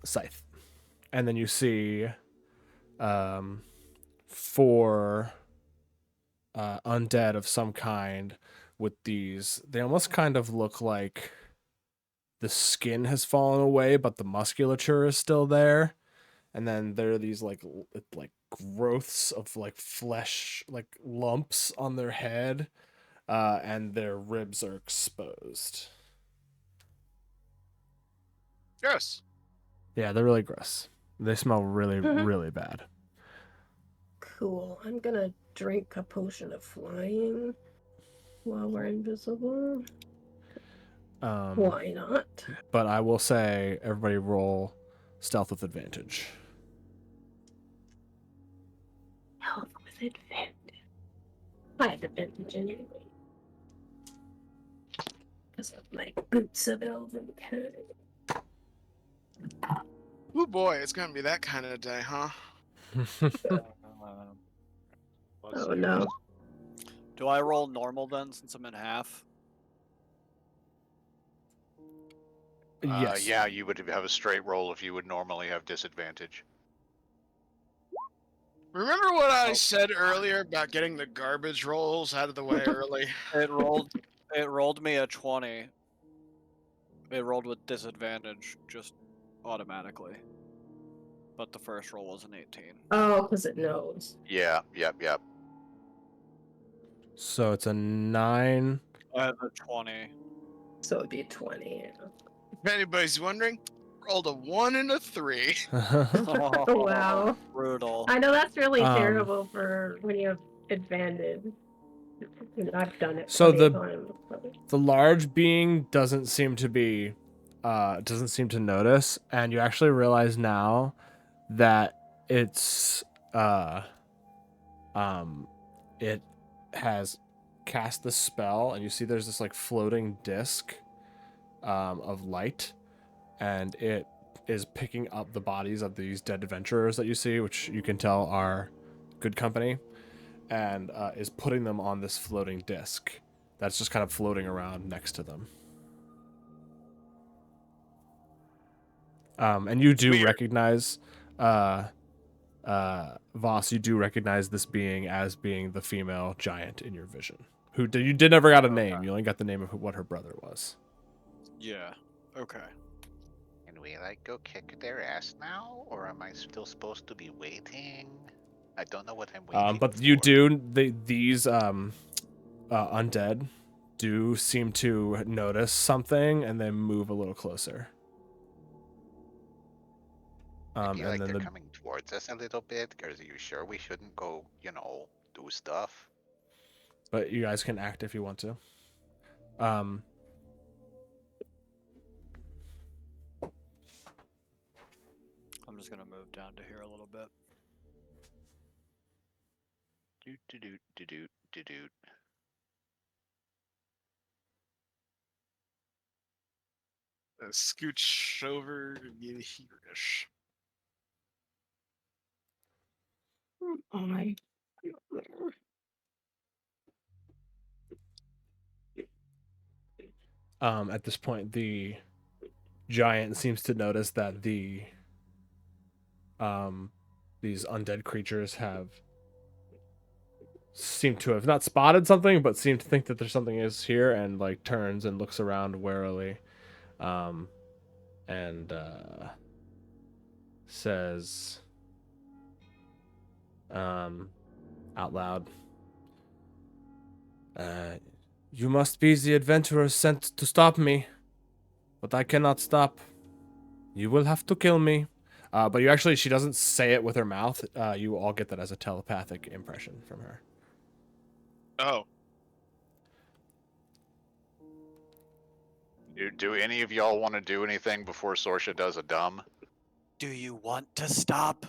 scythe. And then you see 4 undead of some kind with these, they almost kind of look like the skin has fallen away, but the musculature is still there. And then there are these like growths of like flesh, like lumps on their head, and their ribs are exposed. Gross. Yeah, they're really gross. They smell really, Mhm. really bad. Cool. I'm gonna drink a potion of flying while we're invisible. Why not? But I will say, everybody roll stealth with advantage. Health with advantage. I have advantage anyway. Because of my boots of elven kind. Oh boy, it's gonna be that kind of day, huh? Oh no. Do I roll normal then, since I'm in half? Yes. Yeah, you would have a straight roll if you would normally have disadvantage. Remember what I said earlier about getting the garbage rolls out of the way early? It rolled me a 20. It rolled with disadvantage just automatically. But the first roll was an 18. Oh, because it knows. Yeah, yep. So it's a 9. I have a 20. So it'd be a 20. If anybody's wondering, rolled a 1 and a 3. Oh, wow. Brutal. I know that's really terrible for when you have advantage. I've done it. So times. The large being doesn't seem to notice, and you actually realize now that it's it has cast the spell, and you see there's this like floating disc of light, and it is picking up the bodies of these dead adventurers that you see, which you can tell are good company, and is putting them on this floating disc that's just kind of floating around next to them. And you do recognize, Voss, you do recognize this being as being the female giant in your vision. Who you did never got a name. You only got the name of what her brother was. Yeah. Okay. Can we like go kick their ass now, or am I still supposed to be waiting? I don't know what I'm waiting But for. you do these undead do seem to notice something and then move a little closer. I feel like and then they're coming towards us a little bit. Are you sure we shouldn't go, do stuff? But you guys can act if you want to. I'm just gonna move down to here a little bit. Scooch over to get here-ish. Oh my. At this point, the giant seems to notice that these undead creatures seem to have not spotted something, but seem to think that there's something is here, and like turns and looks around warily, and says, out loud, "You must be the adventurers sent to stop me, but I cannot stop. You will have to kill me." But she doesn't say it with her mouth. You all get that as a telepathic impression from her. Oh. Do any of y'all want to do anything before Sorsha does a dumb? Do you want to stop?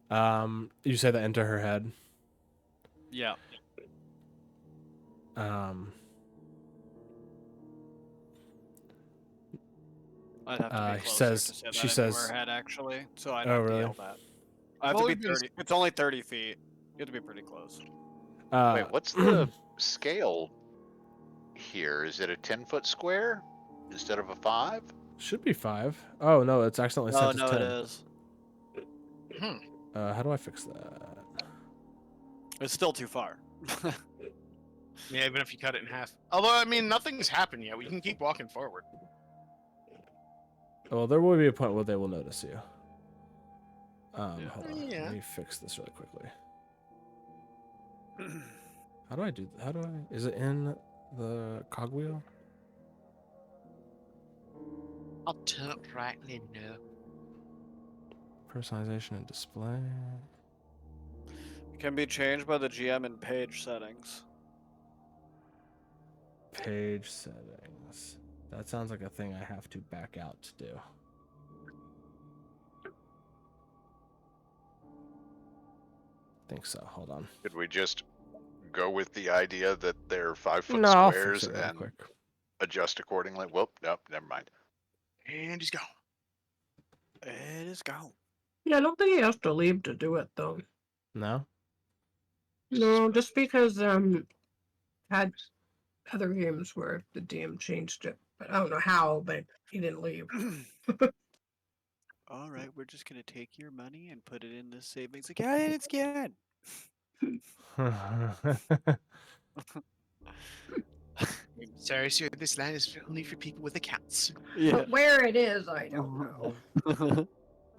You say that into her head. Yeah. I'd have to be closer to say that she into says, her head, actually, so I'd Oh, have really? to yell that. I have to be 30. It's only 30 feet. You have to be pretty close. Wait, what's the scale here? Is it a 10-foot square instead of a 5? Should be 5. Oh, no, it's accidentally set to 10. No, it is. How do I fix that? It's still too far. Yeah, even if you cut it in half. Although, I mean, nothing's happened yet. We can keep walking forward. Well, there will be a point where they will notice you. Yeah. Hold on. Yeah. Let me fix this really quickly. How do I do? How do I? Is it in the cogwheel? I'll turn it right in now. Personalization and display. It can be changed by the GM in page settings. Page settings. That sounds like a thing I have to back out to do. Think so. Hold on. Could we just go with the idea that they're 5-foot No, I'll fix squares it really and quick. adjust accordingly? Whoop, nope, never mind. And he's gone. It is gone. Yeah, I don't think he has to leave to do it though. No. No, just because had other games where the DM changed it, but I don't know how. But he didn't leave. All right, we're just gonna take your money and put it in the savings account, and it's gone. Sorry, sir. This line is only for people with accounts. Yeah. But where it is, I don't know.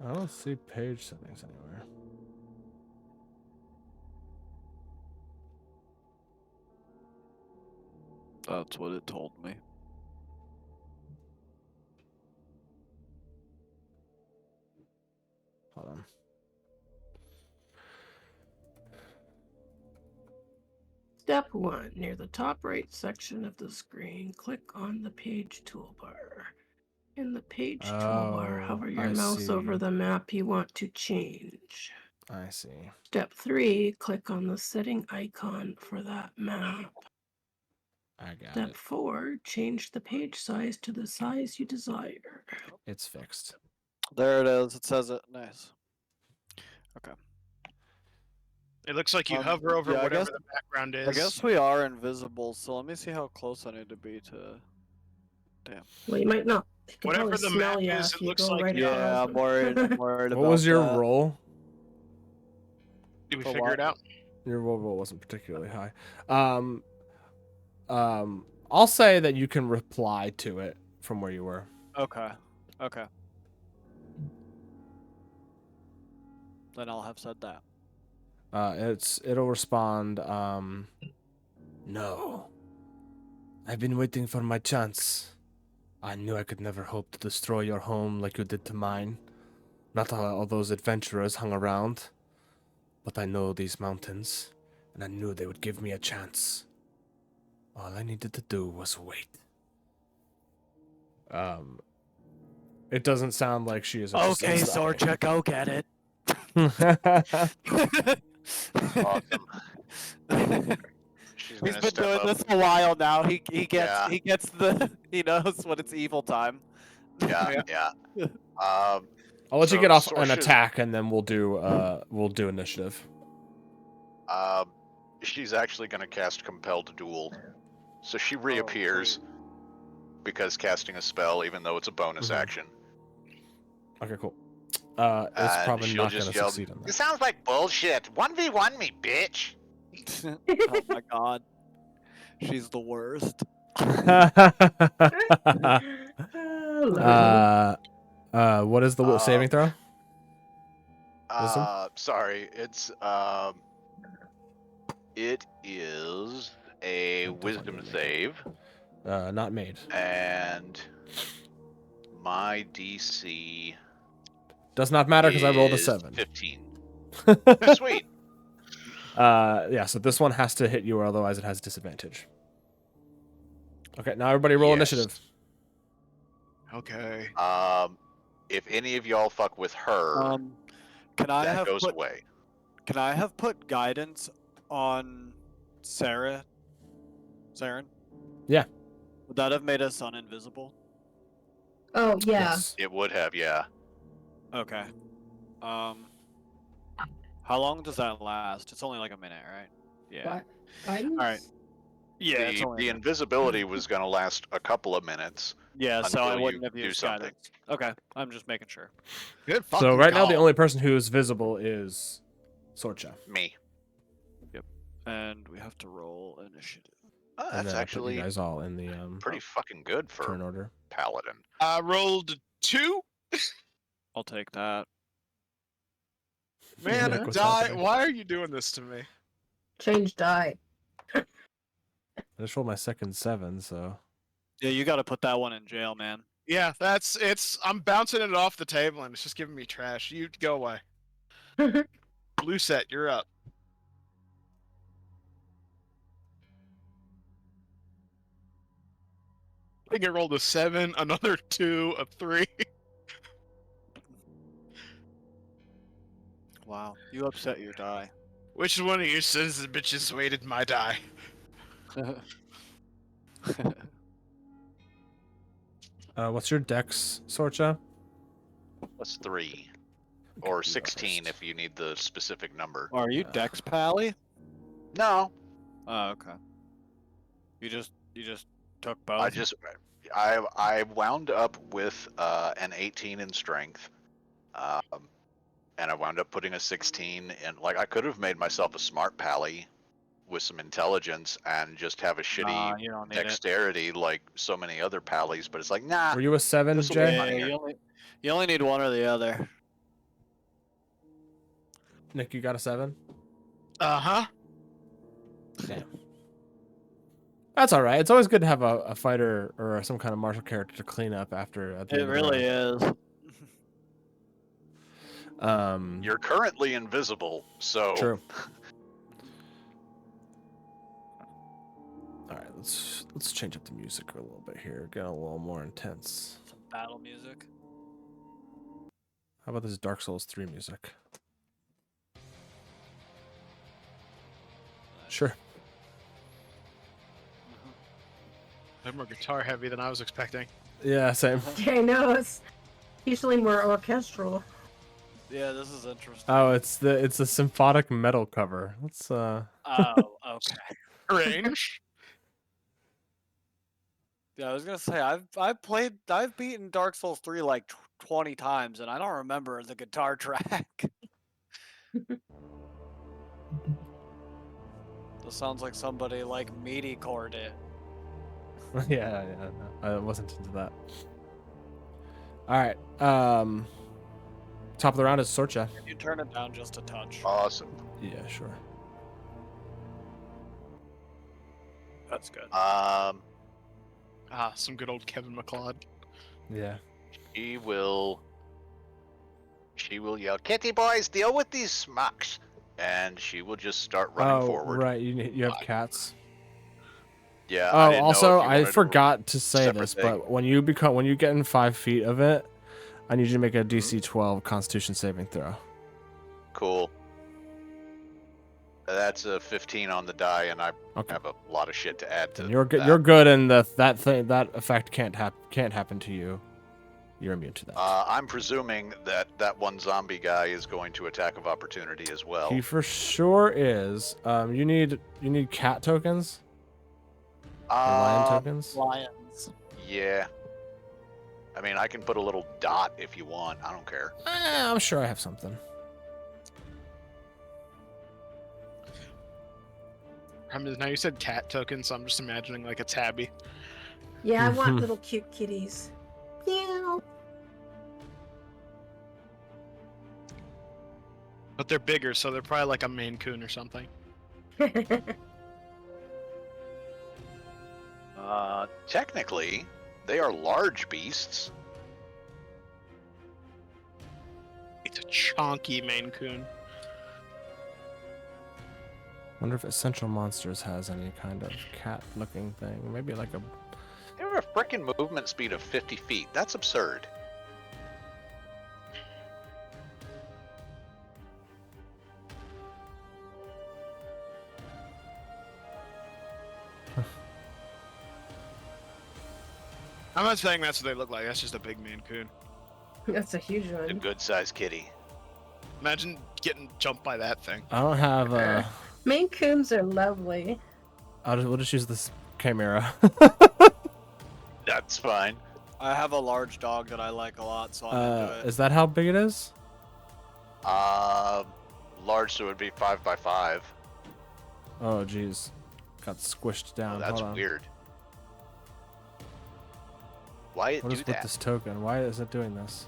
I don't see page settings anywhere. That's what it told me. Hold on. Step 1. Near the top right section of the screen, click on the page toolbar. In the page toolbar, hover your I mouse over see. the map you want to change. I see. Step 3. Click on the setting icon for that map. I got Step it. 4. Change the page size to the size you desire. It's fixed. There it is. It says it. Nice. Okay. It looks like you hover over yeah, I whatever guess- the background is. I guess we are invisible, so let me see how close I need to be to. Damn. Well, you might not. They can Whatever probably the smell map you is, if it you looks go like right you- across Yeah, I'm them. worried. I'm worried What about was your that. roll? Did we For figure what? it out? Your roll wasn't particularly high. I'll say that you can reply to it from where you were. Okay. Okay. Then I'll have said that. It'll respond. No. I've been waiting for my chance. I knew I could never hope to destroy your home like you did to mine. Not all those adventurers hung around. But I know these mountains, and I knew they would give me a chance. All I needed to do was wait. It doesn't sound like she is interested. Okay, Sorcha, go get it. Awesome. She's He's gonna been step doing up. this a while now. He gets Yeah. he gets the he knows when it's evil time. Yeah, yeah. I'll let you So get off an Sorsha's- attack, and then we'll do initiative. She's actually gonna cast Compel to Duel. So she reappears because casting a spell, even though it's a bonus Mhm. action. Okay, cool. It's And probably she'll not going just to yell, succeed on "It that. sounds like bullshit. 1v1 me, bitch." Oh my god. She's the worst. What is the saving throw? Wisdom? Sorry, it is a That definitely wisdom didn't make it. save, Not made. and my DC Does not matter because I rolled a is 7. 15. Sweet. Yeah, so this one has to hit you, or otherwise it has disadvantage. Okay, now everybody roll Yes. initiative. Okay. If any of y'all fuck with her, Can I that have goes put away. Can I have put guidance on Saren? Yeah. Would that have made us uninvisible? Oh yeah. Yes. It would have, yeah. Okay. How long does that last? It's only like a minute, right? Yeah. What? Guidance? Alright. Yeah, it's the only the a minute. invisibility was going to last a couple of minutes. Yeah, so I until wouldn't you have do used something. guidance. Okay, I'm just making sure. Good So fucking right now the call. only person who is visible is Sorcha. Me. And we have to roll initiative. Oh, and that's then I put actually you guys all in the pretty fucking good for turn order. Paladin. I rolled 2. I'll take that. Man, Nick, what's die. happening? Why are you doing this to me? Change die. I just rolled my second 7, so Yeah, you got to put that one in jail, man. Yeah, it's. I'm bouncing it off the table and it's just giving me trash. You go away. Blue set, you're up. I think I rolled a 7, another 2, a 3. Wow, you upset your die. Which one of you sons of bitches weighted my die? what's your dex, Sorcha? Plus 3. Or 16 if you need the specific number. Are you Dex Pally? No, Oh, okay. You just took both. I wound up with an 18 in strength, and I wound up putting a 16 in. Like, I could have made myself a smart pally with some intelligence and just have a shitty you don't need dexterity like so many other pallies, but it's like, nah. Were you a 7, this'll be Jay? fun. Yeah, you only need one or the other. Nick, you got a 7? Uh-huh. Damn. That's all right. It's always good to have a fighter or some kind of martial character to clean up after. At the It end of the really round. is. You're currently invisible, so True. All right, let's change up the music a little bit here. Get a little more intense. Some battle music. How about this Dark Souls 3 music? Sure. I'm more guitar heavy than I was expecting. Yeah, same. I know, it's usually more orchestral. Yeah, this is interesting. Oh, it's a symphonic metal cover. Let's Oh, okay. Range? Yeah, I was gonna say I've beaten Dark Souls 3 like 20 times, and I don't remember the guitar track. This sounds like somebody like meaty cored it. yeah, no, I wasn't into that. All right. Top of the round is Sorcha. Can you turn it down just a touch? awesome. Yeah, sure. That's good. Some good old Kevin McLeod. Yeah. She will yell, "Kitty boys, deal with these smocks," and she will just start running forward. Right. You have cats. Yeah. Oh, I didn't know also, if you I wanted to- forgot to say separate this, thing. but when you get in 5 feet of it, I need you to make a DC 12 Constitution saving throw. Cool. That's a 15 on the die, and I Okay. have a lot of shit to add to. Then you're good. that. You're good, and that effect can't happen to you. You're immune to that. I'm presuming that one zombie guy is going to attack of opportunity as well. He for sure is. You need cat tokens or lion tokens. Lions. Yeah. I mean, I can put a little dot if you want. I don't care. I'm sure I have something. Now you said cat tokens, so I'm just imagining like a tabby. Yeah, I want little cute kitties. Meow. But they're bigger, so they're probably like a Maine Coon or something. Technically, they are large beasts. It's a chonky Maine Coon. Wonder if Essential Monsters has any kind of cat-looking thing. Maybe like a. They have a freaking movement speed of 50 feet. That's absurd. I'm not saying that's what they look like. That's just a big Maine Coon. That's a huge A one. good-sized kitty. Imagine getting jumped by that thing. I don't have a. Maine Coons are lovely. We'll just use this Chimera. That's fine. I have a large dog that I like a lot, so I'm into it. Is that how big it is? Large, so it would be 5 by 5. Oh, jeez. got squished down. Oh, that's Hold on. weird. Why it What do is with that? this token? Why is it doing this?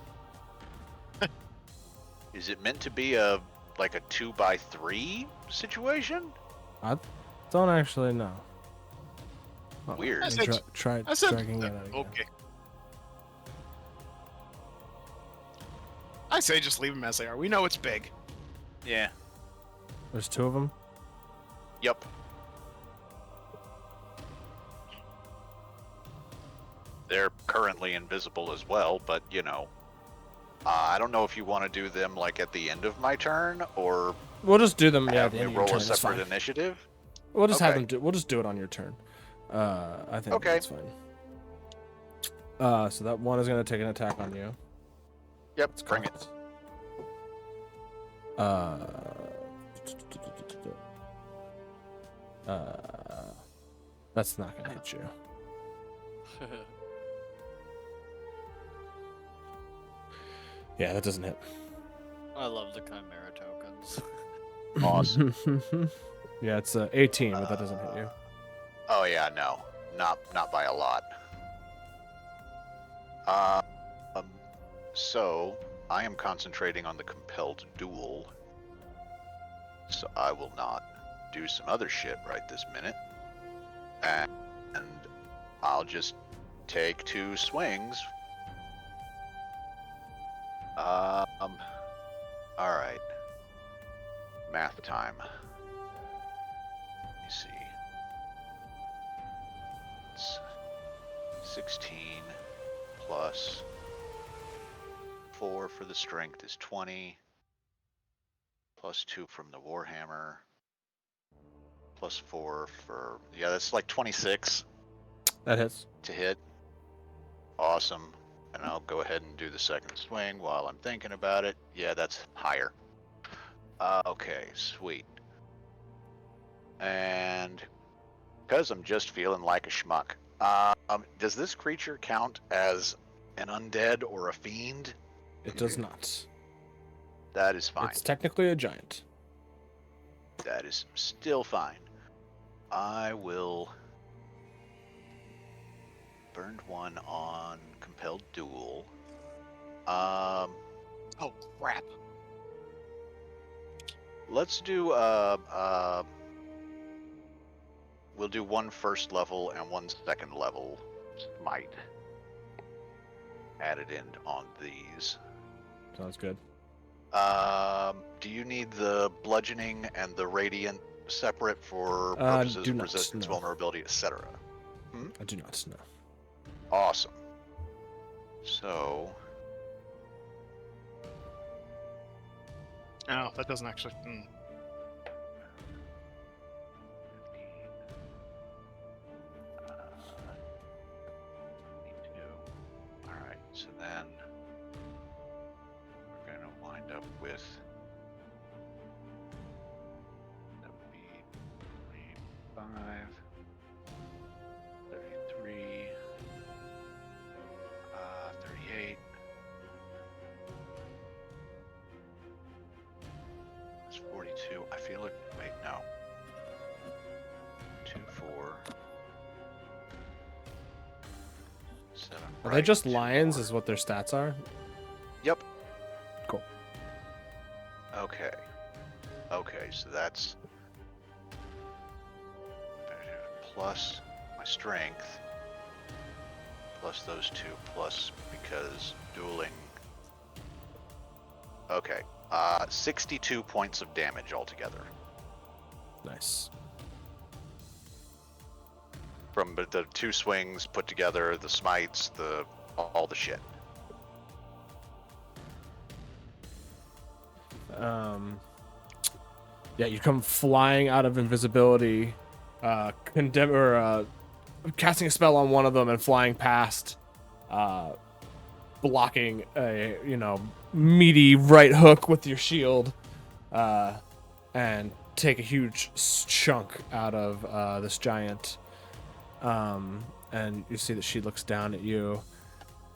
Is it meant to be a like a 2x3 situation? I don't actually know. Weird. I said- Try I said, dragging it out again. okay. I say just leave them as they are. We know it's big. Yeah. There's 2 of them. Yep. They're currently invisible as well, but you know, I don't know if you want to do them like at the end of my turn or We'll just do them. Yeah, at have the me end of your roll turn. a That's separate fine. initiative. We'll just have Okay. them. We'll just do it on your turn. I think Okay. that's fine. So that one is gonna take an attack on you. Yep, Let's bring call it. That's not gonna hit you. Yeah, that doesn't hit. I love the Chimera tokens. Awesome. Yeah, it's 18, but that doesn't hit you. Oh yeah, no, not by a lot. Um, so I am concentrating on the compelled duel, so I will not do some other shit right this minute, and I'll just take 2 swings. All right. Math time. Let me see. It's 16 plus 4 for the strength is 20. Plus 2 from the Warhammer. Plus 4 for... Yeah, that's like 26 That hits. to hit. Awesome. And I'll go ahead and do the second swing while I'm thinking about it. Yeah, that's higher. Okay, sweet. And because I'm just feeling like a schmuck, does this creature count as an undead or a fiend? It does not. That is fine. It's technically a giant. That is still fine. I will burned 1 on compelled duel. Oh crap! Let's do we'll do 1 first level and 1 second level smite added in on these. Sounds good. Do you need the bludgeoning and the radiant separate for do purposes of not, resistance, no. vulnerability, etc.? I do not know. Awesome. So Oh, that doesn't actually. 22. All right. So then we're going to wind up with that would be 25, 33, 38. That's 42. I feel like, wait, no. 2, 4. 7. Are they right, just 2, lions? 4. Is what their stats are? Yep. Cool. Okay. Okay, so that's plus my strength, plus those 2, plus because dueling. Okay, 62 points of damage altogether Nice. from the 2 swings put together, the smites, all the shit. Yeah, you come flying out of invisibility, casting a spell on one of them and flying past, blocking a meaty right hook with your shield, and take a huge chunk out of this giant. And you see that she looks down at you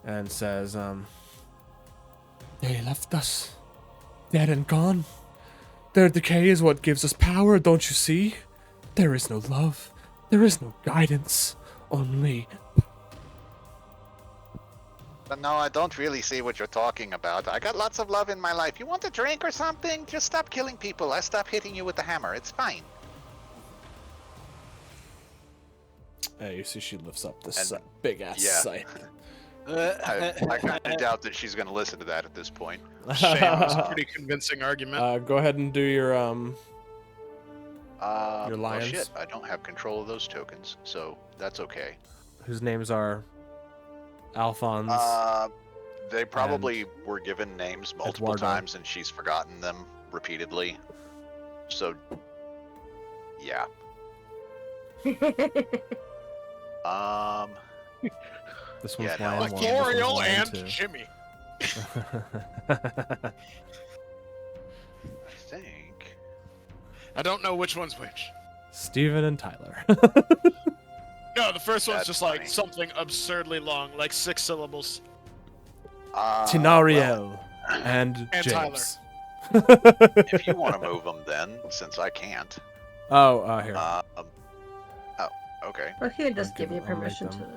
and says, "They left us, dead and gone. Their decay is what gives us power, don't you see? There is no love, There is no guidance, only... But no, I don't really see what you're talking about. I got lots of love in my life. You want a drink or something? Just stop killing people. I stop hitting you with the hammer. It's fine. You see she lifts up this big-ass scythe. I kind of doubt that she's going to listen to that at this point. Shame, it was a pretty convincing argument. Go ahead and do your Well, lions. shit, I don't have control of those tokens, so that's okay. Whose names are Alphonse. They probably were given names multiple Eduardo. times, and she's forgotten them repeatedly. So, yeah. This one's yeah, no, lion like one. This Oriole one's lion and two. Jimmy. I think. I don't know which one's which. Steven and Tyler. No, the first one's That's just funny. like something absurdly long, like 6 syllables. Tinario and and James. If you want to move them, then, since I can't. Here. Okay. Or he would just I'll give you I'll make permission them. to.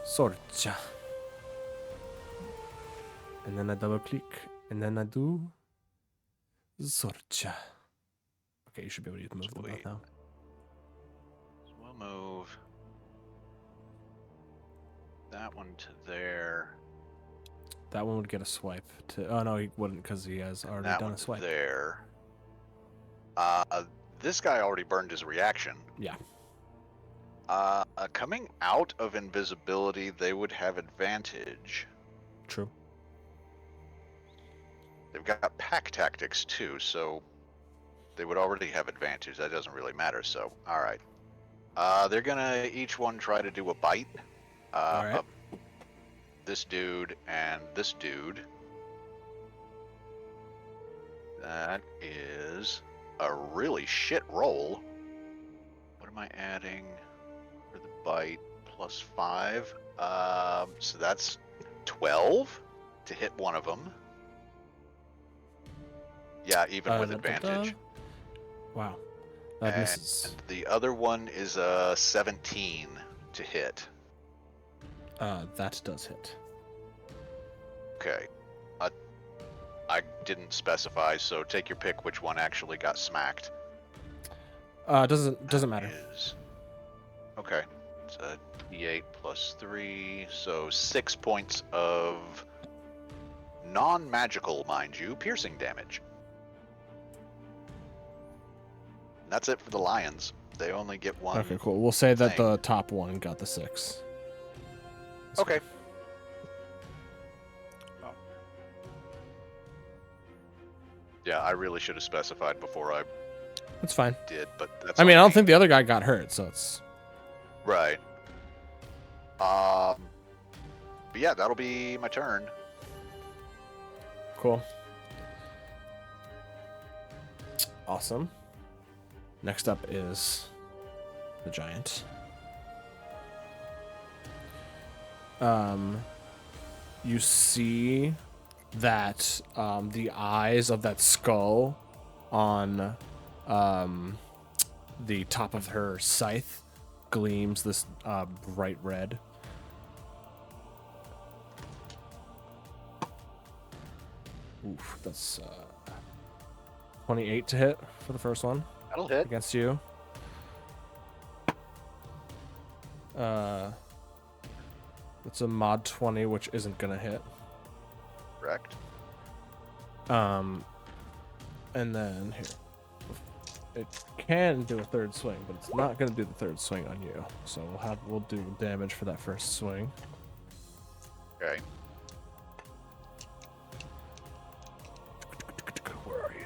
Sorcha. And then I double click, and then I do Sorcha. Okay, you should be able to move them Sweet. both now. So we'll move that one to there. That one would get a swipe to. Oh no, he wouldn't because he has already That done one a to swipe. there. This guy already burned his reaction. Yeah. Coming out of invisibility, they would have advantage. True. They've got pack tactics too, so they would already have advantage. That doesn't really matter. So, all right. They're gonna each one try to do a bite. All right. Of this dude and this dude. That is a really shit roll. What am I adding for the bite? +5. So that's 12 to hit one of them. Yeah, even with advantage. Wow. That And misses. the other one is a 17 to hit. That does hit. Okay. I didn't specify, so take your pick which one actually got smacked. Doesn't matter. Okay. It's a D8 +3, so 6 points of non-magical, mind you, piercing damage. And that's it for the lions. They only get one. Okay, cool. We'll say that thing. the top one got the 6. Okay. Yeah, I really should have specified before I That's fine. did, but that's. I mean, I on don't me. think the other guy got hurt, so it's Right. But yeah, that'll be my turn. cool. Awesome. Next up is the giant. You see that the eyes of that skull on the top of her scythe gleams this bright red. Oof, that's 28 to hit for the first one That'll hit. against you. It's a mod 20, which isn't gonna hit. Correct. And then here, it can do a third swing, but it's not gonna do the third swing on you. So we'll do damage for that first swing. Okay. Where are you?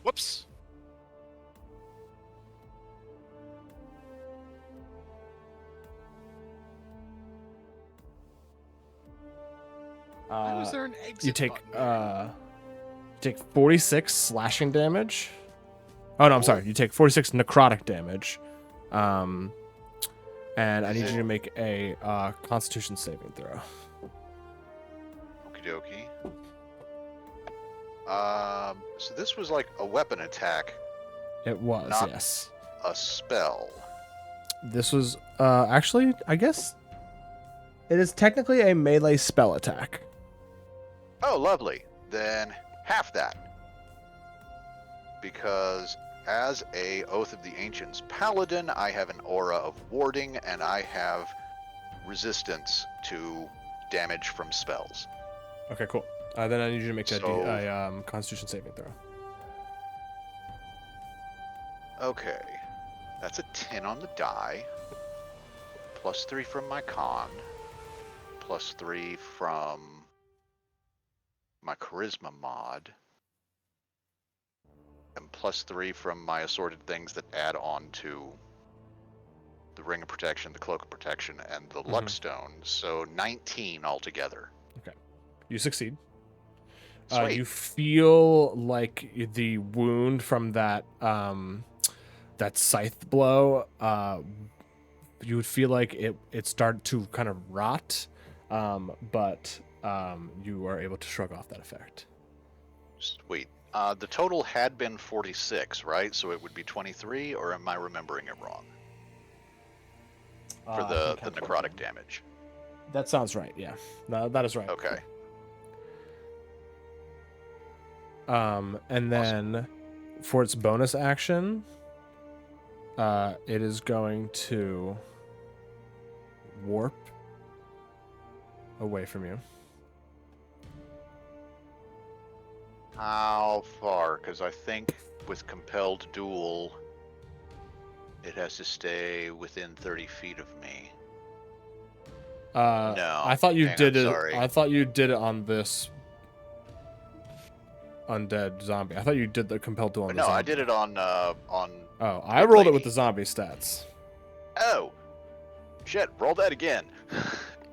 Whoops. Why was there an exit You take button? take 46 slashing damage. Oh no, I'm sorry. You take 46 necrotic damage. And I need you to make a Constitution saving throw. Okie dokie. So this was like a weapon attack. It was, Not- yes. A spell. This was actually, I guess, it is technically a melee spell attack. Oh, lovely. Then half that. Because as a Oath of the Ancients paladin, I have an aura of warding, and I have resistance to damage from spells. Okay, cool. Then I need you to make So- a Constitution saving throw. Okay. That's a 10 on the die. +3 from my con. +3 from my charisma mod. And +3 from my assorted things that add on to the Ring of Protection, the Cloak of Protection, and the Luck Stone. So 19 altogether. You succeed. Sweet. You feel like the wound from that that scythe blow. You would feel like it started to kind of rot, but you are able to shrug off that effect. Sweet. The total had been 46, right? So it would be 23, or am I remembering it wrong? For the necrotic damage. That sounds right. Yeah, no, that is right. Okay. And then for its bonus action, it is going to warp away from you. How far? Because I think with compelled duel, it has to stay within 30 feet of me. No. I thought you did it. Sorry. I thought you did it on this undead zombie. I thought you did the compelled duel on the No, zombie. I did it on. Oh, I rolled it with the zombie stats. Oh, shit! Roll that again.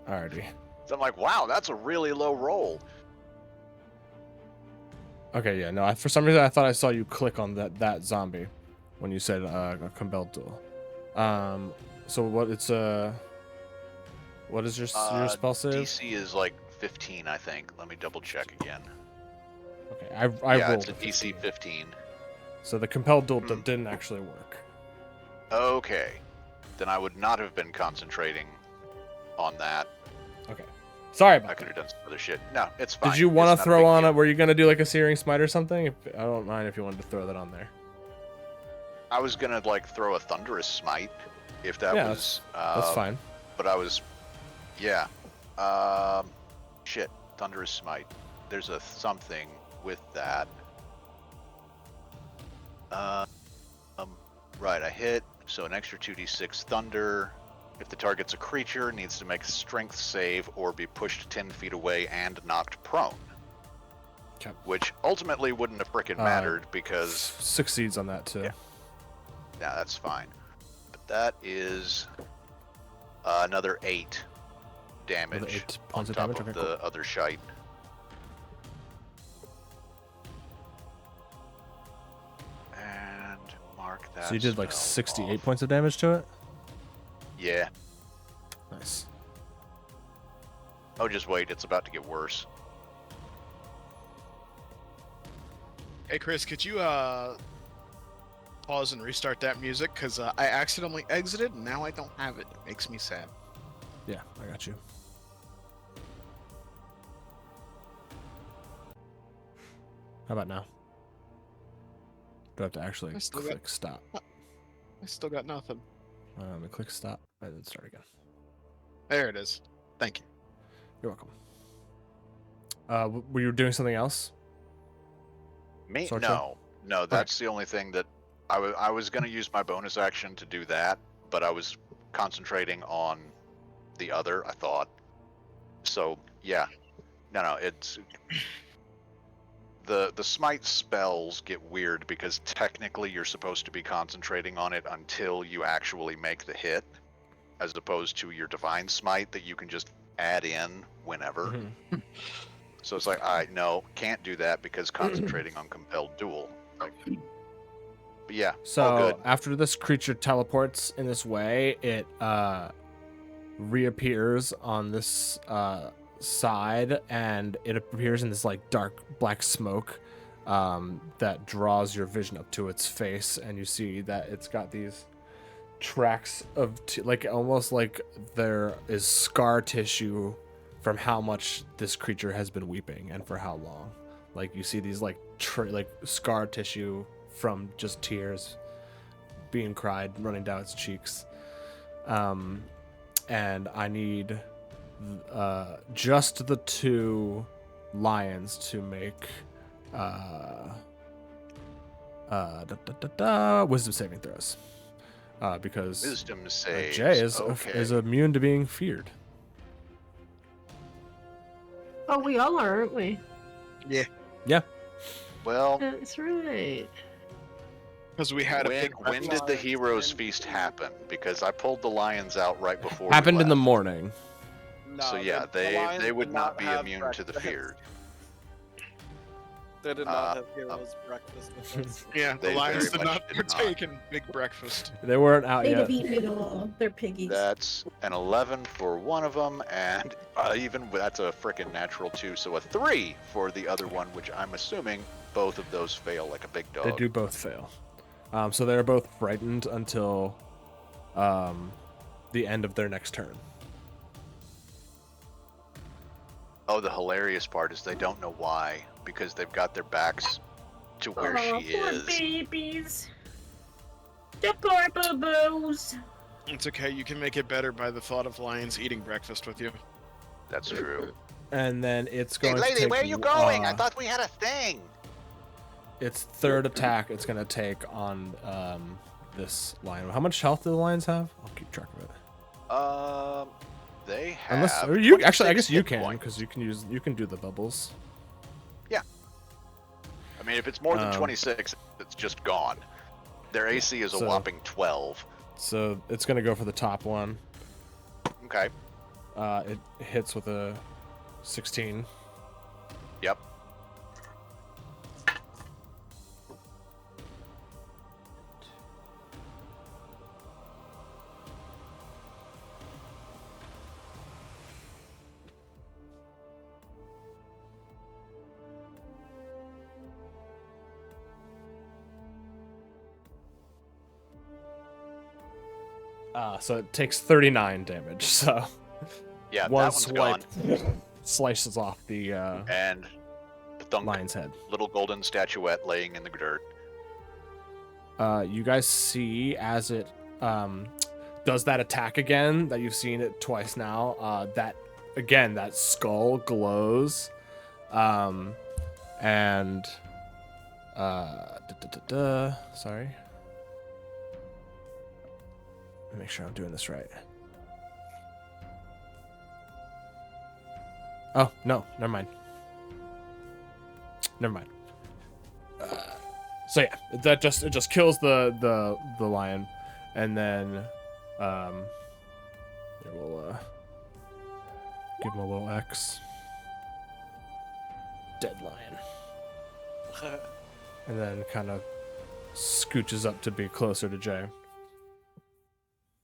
Alrighty. So I'm like, wow, that's a really low roll. Okay, yeah, no. For some reason, I thought I saw you click on that zombie when you said a compelled duel. So what? It's what is your spell save? DC is like 15, I think. Let me double check again. Okay, I Yeah, rolled it's a DC 15. So the compelled duel didn't actually work. Okay, then I would not have been concentrating on that. Okay, sorry I about could that. have done some other shit. No, it's fine. Did you want It's to not a throw big on deal. it? Were you gonna do like a searing smite or something? I don't mind if you wanted to throw that on there. I was gonna like throw a thunderous smite, if that Yeah, was. That's fine. But I was, yeah. Shit, thunderous smite. There's a something with that. Right, I hit, so an extra 2d6 thunder. If the target's a creature, needs to make a strength save or be pushed 10 feet away and knocked prone. Okay. Which ultimately wouldn't have frickin' mattered because... Succeeds on that too. Yeah. Yeah, that's fine. But that is another 8 damage Another 8 on points of top damage? of Okay, the other shite. And mark that. So you did like spell 68 off. points of damage to it. Yeah. Nice. Oh, just wait. It's about to get worse. Hey Chris, could you pause and restart that music? Because I accidentally exited and now I don't have it. It makes me sad. Yeah, I got you. How about now? Do I have to actually I still got- click stop? I still got nothing. Let me click stop and then start again. There it is. Thank you. You're welcome. Were you doing something else? Me? Sorcha? No. That's the only thing that I was gonna use my bonus action to do that, but I was concentrating on the other. I thought. So yeah, no. It's the smite spells get weird because technically you're supposed to be concentrating on it until you actually make the hit, as opposed to your divine smite that you can just add in whenever. Mhm. So it's like, all right, no, can't do that because concentrating on compelled duel. Like, but yeah, all good. So after this creature teleports in this way, it reappears on this side, and it appears in this like dark black smoke that draws your vision up to its face, and you see that it's got these tracks of like almost like there is scar tissue from how much this creature has been weeping and for how long. Like you see these like like scar tissue from just tears being cried running down its cheeks. And I need just the 2 lions to make wisdom saving throws. Because Wisdom saves. Jay okay. is immune to being feared. Oh, we all are, aren't we? Yeah. Yeah. Well, That's right. Because we had a big when did the heroes feast happen? Because I pulled the lions out right before. Happened we in the left. morning. No, So yeah, the lions they would did not be have immune to the breakfast. fear. They did not have heroes breakfast with us. Yeah, the They lions very did much not did not. partake in big breakfast. They weren't out They'd yet. have eaten it all. They're piggies. That's an 11 for one of them, and even that's a frickin' natural 2, so a 3 for the other one, which I'm assuming both of those fail like a big dog. They do both fail. So they're both frightened until the end of their next turn. Oh, the hilarious part is they don't know why, because they've got their backs to where she poor is. babies. The poor boo-boos. It's okay. You can make it better by the thought of lions eating breakfast with you. That's true. And then it's Hey, going to lady, take, where are you going? I thought we had a thing. its third attack it's going to take on this lion. How much health do the lions have? I'll keep track of it. They have. Unless or you actually, I 26 guess you hit can points. because you can do the bubbles. I mean, if it's more than Um, 26, it's just gone. Their AC is a So- whopping 12. So it's going to go for the top one. Okay. It hits with a 16. Yep. So it takes 39 damage. So Yeah, one that one's swipe gone. slices off the And the thunk, lion's head. little golden statuette laying in the dirt. You guys see as it does that attack again that you've seen it twice now. That again, that skull glows, and sorry. Let me make sure I'm doing this right. Oh no, never mind. Never mind. So yeah, it just kills the lion, and then here we'll give him a little X. Dead lion, and then kind of scooches up to be closer to Jay.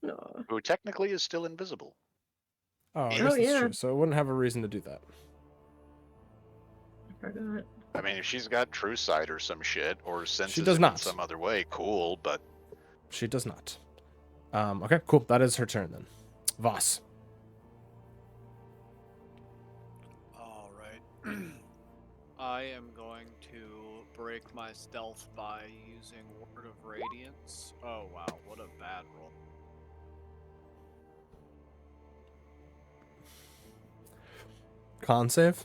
No. Who technically is still invisible. Oh, I Oh, guess that's yeah. true. So it wouldn't have a reason to do that. I forgot. I mean, if she's got true sight or some shit, or senses does it not. in some other way, cool, but She does not. Okay, cool. That is her turn then. Voss. All right. I am going to break my stealth by using Word of Radiance. Oh wow, what a bad roll. Con save.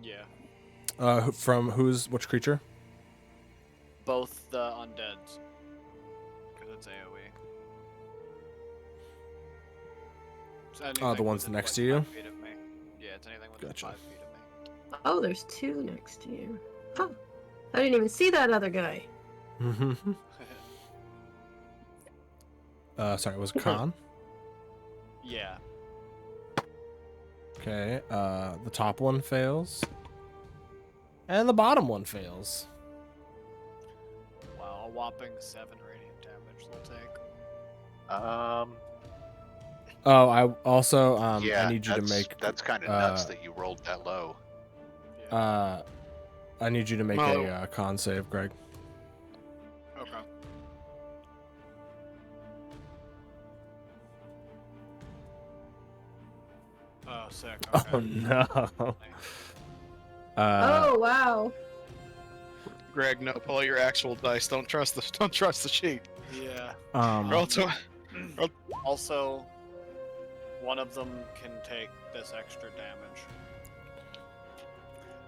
Yeah, From which creature? both the undeads. Because it's AoE. It's anything the ones within, next like, to you? 5 feet of me. Yeah, it's anything within Gotcha. 5 feet of me. Oh, there's 2 next to you. Huh. I didn't even see that other guy. Sorry, was it Con? Yeah. Okay, the top one fails. And the bottom one fails. Wow, a whopping 7 radiant damage they'll take. Oh, I also Yeah, I need you to make that's kind of nuts that you rolled that low. Yeah. I need you to make Well- a con save, Greg. Okay. Oh, sick. Okay. Oh no. Oh wow. Greg, no, pull out your actual dice. Don't trust the sheet. Yeah. Or else, Also, one of them can take this extra damage.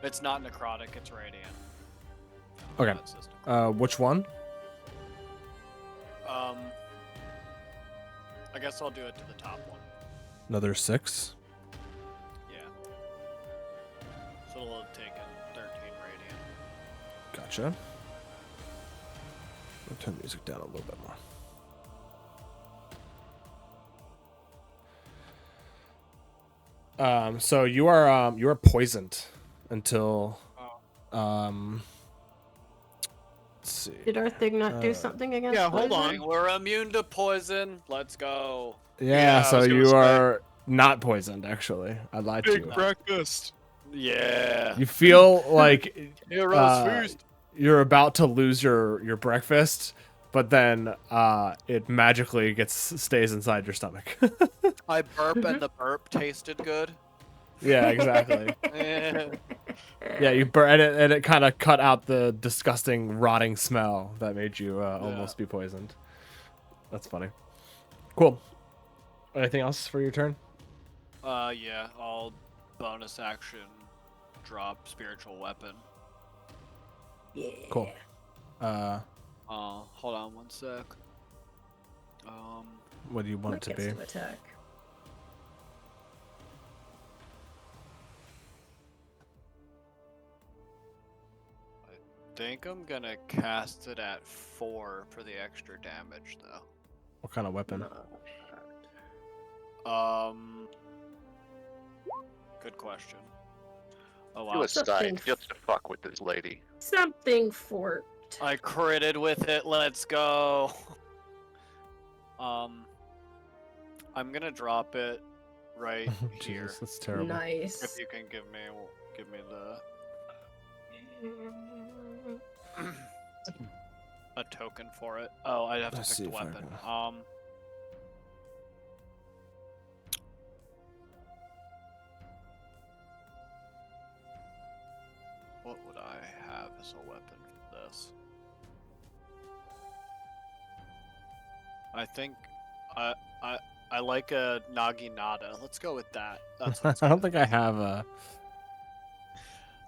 It's not necrotic, it's radiant. Okay. That system. Which one? I guess I'll do it to the top one. Another 6. Yeah. So it'll have taken 13 radiant. Gotcha. I'll turn the music down a little bit more. So you are poisoned until let's see. Did our thing not do something against yeah, hold poison? on. We're immune to poison. Let's go. Yeah, I so was gonna you say. are not poisoned actually. I lied to big you. breakfast. Yeah. You feel like Heroes feast. you're about to lose your breakfast, but then it magically stays inside your stomach. I burp and the burp tasted good. Yeah, exactly. Eh. Yeah, you burn and it kind of cut out the disgusting rotting smell that made you almost be poisoned. That's funny. Cool. Anything else for your turn? Yeah, I'll bonus action drop spiritual weapon. Yeah. Cool. Hold on one sec. What do you want What it to gets be? to attack? Think I'm gonna cast it at 4 for the extra damage though. What kind of weapon? Good question. Oh Do wow. a scythe just to fuck with this lady. Something forked. I critted with it. Let's go. I'm gonna drop it right here. Jesus, that's terrible. Nice. If you can give me a token for it. Oh, I'd have to Let's pick the see if I weapon. can- What would I have as a weapon for this? I think I like a naginata. Let's go with that. That's what it's I don't gonna think I have a.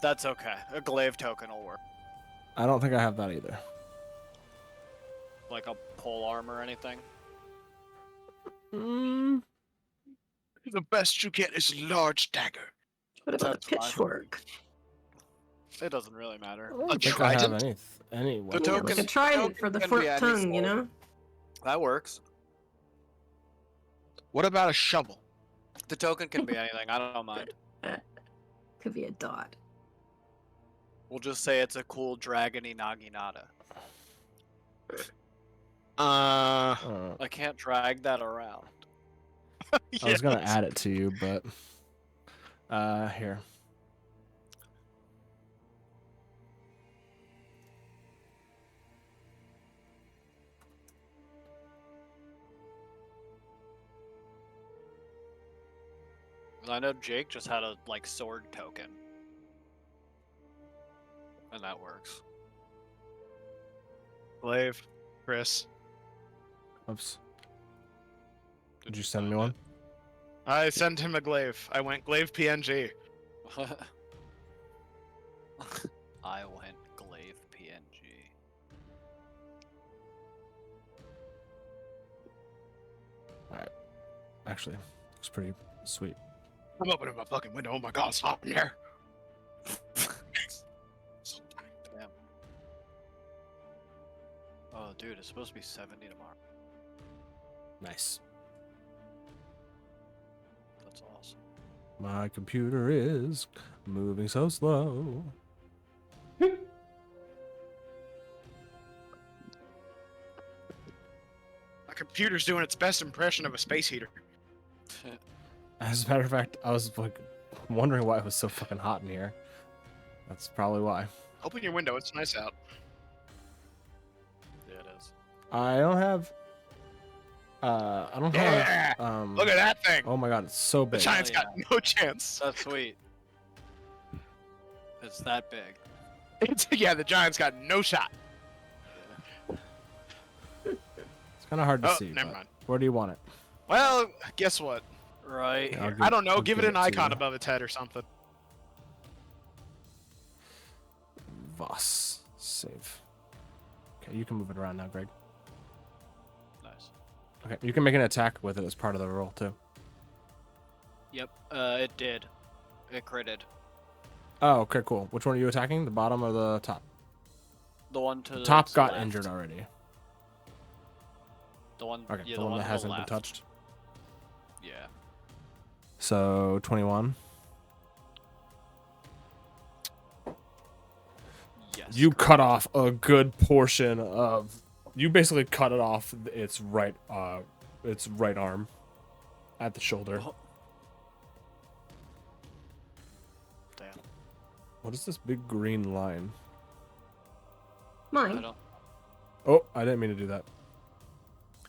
That's okay. A glaive token will work. I don't think I have that either. Like a pole arm or anything. Mm, The best you get is a large dagger. What about That's a fine. pitchfork? It doesn't really matter. Oh, A I don't think I have trident? any The weapon. yeah, token- like a trident for token the can be forked any tongue, you sword. know? That works. What about a shovel? The token can be anything. I don't mind. Could be a dot. We'll just say it's a cool dragony naginata. Uh, I can't drag that around. I was gonna Yes. add it to you, but here. I know Jake just had a like sword token. And that works. Glaive, Chris. Oops. Did you send me one? I sent him a glaive. I went glaive PNG. I went glaive PNG. Actually, looks pretty sweet. I'm opening my fucking window. Oh my god, it's hot in here. Damn. Oh, dude, it's supposed to be 70 tomorrow. Nice. That's awesome. My computer is moving so slow. My computer's doing its best impression of a space heater. As a matter of fact, I was like wondering why it was so fucking hot in here. That's probably why. Open your window. It's nice out. Yeah, it is. I don't have. I don't Yeah! have. Look at that thing. Oh my god, it's so The big. giant's yeah. got no chance. That's sweet. It's that big. Yeah, the giant's got no shot. It's kind of hard to Oh, see. never but mind. Where do you want it? Well, guess what? Right Yeah, I'll here. give- I don't know. I'll Give it give an it to icon you. above its head or something. Voss. Save. Okay, you can move it around now, Greg. Nice. Okay, you can make an attack with it as part of the roll too. Yep. It did. It critted. Oh, okay, cool. Which one are you attacking? The bottom or the top? The one to the Top got left. injured already. The one. Okay, Yeah, the one that to hasn't the been left. touched. Yeah. So 21. Yes. You cut off a good portion of. You basically cut it off its right arm, at the shoulder. Oh. Damn. What is this big green line? I Mine. don't. Oh, I didn't mean to do that.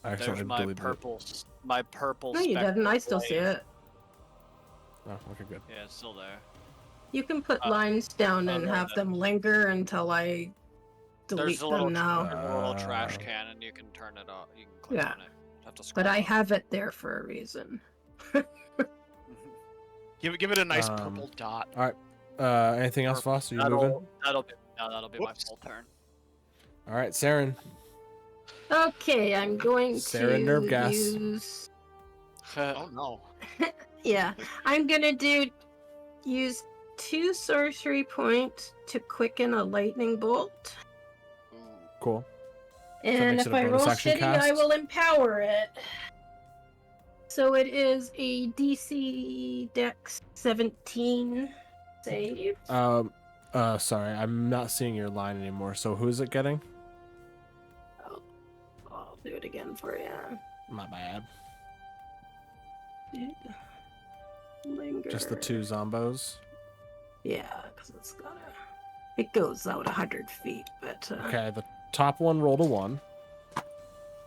I There's accidentally my deleted purple. My purple. No, you didn't. spectral I still see blade. it. it. Oh, okay, good. Yeah, it's still there. You can put Oh. lines down Oh, and no, have that- them linger until I delete There's a little, them now. there's a little trash Oh. can, and you can turn it off. You can click Yeah. on it. Have to scroll But I up. have it there for a reason. Give it a nice Um, purple dot. Anything else, Voss? Are you moving? That'll be my Whoops. full turn. All right, Saren. Okay, I'm going Sarah to Nervgas. use. Oh no. Yeah, I'm gonna use 2 sorcery points to quicken a lightning bolt. Ooh. Cool. And makes if it a I bonus roll action steady, I cast? will empower it. So it is a DC Dex 17 save. Sorry, I'm not seeing your line anymore. So who is it getting? I'll do it again for you. My bad. Linger. Just the 2 zombos. Yeah, because it goes out 100 feet, but Okay, the top one rolled a 1,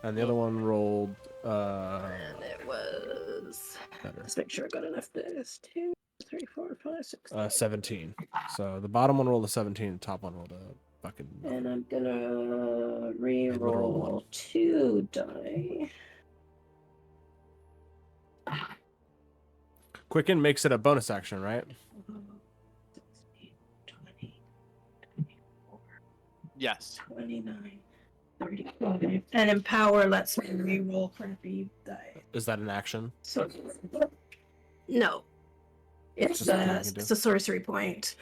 and the other one rolled and it was. better. Let's make sure I got enough dice. 2, 3, 4, 5, 6. 17. So the bottom one rolled a 17, the top one rolled a fucking. And I'm gonna literal re-roll one. 2 die. Quicken makes it a bonus action, right? 16, 20, 24, Yes. 29, 35. And Empower lets me re-roll crappy die. Is that an action? So, no. It's Just something you can do. a sorcery point.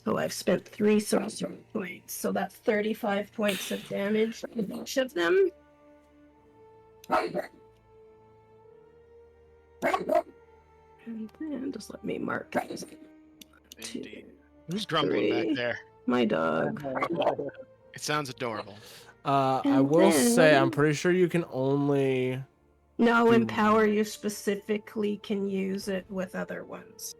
So I've spent 3 sorcery points. So that's 35 points of damage with each of them. And then just let me mark those. Indeed. Who's grumbling 3. back there? My dog. It sounds adorable. I And will say I'm then- pretty sure you can only. No, Do- Empower you specifically can use it with other ones.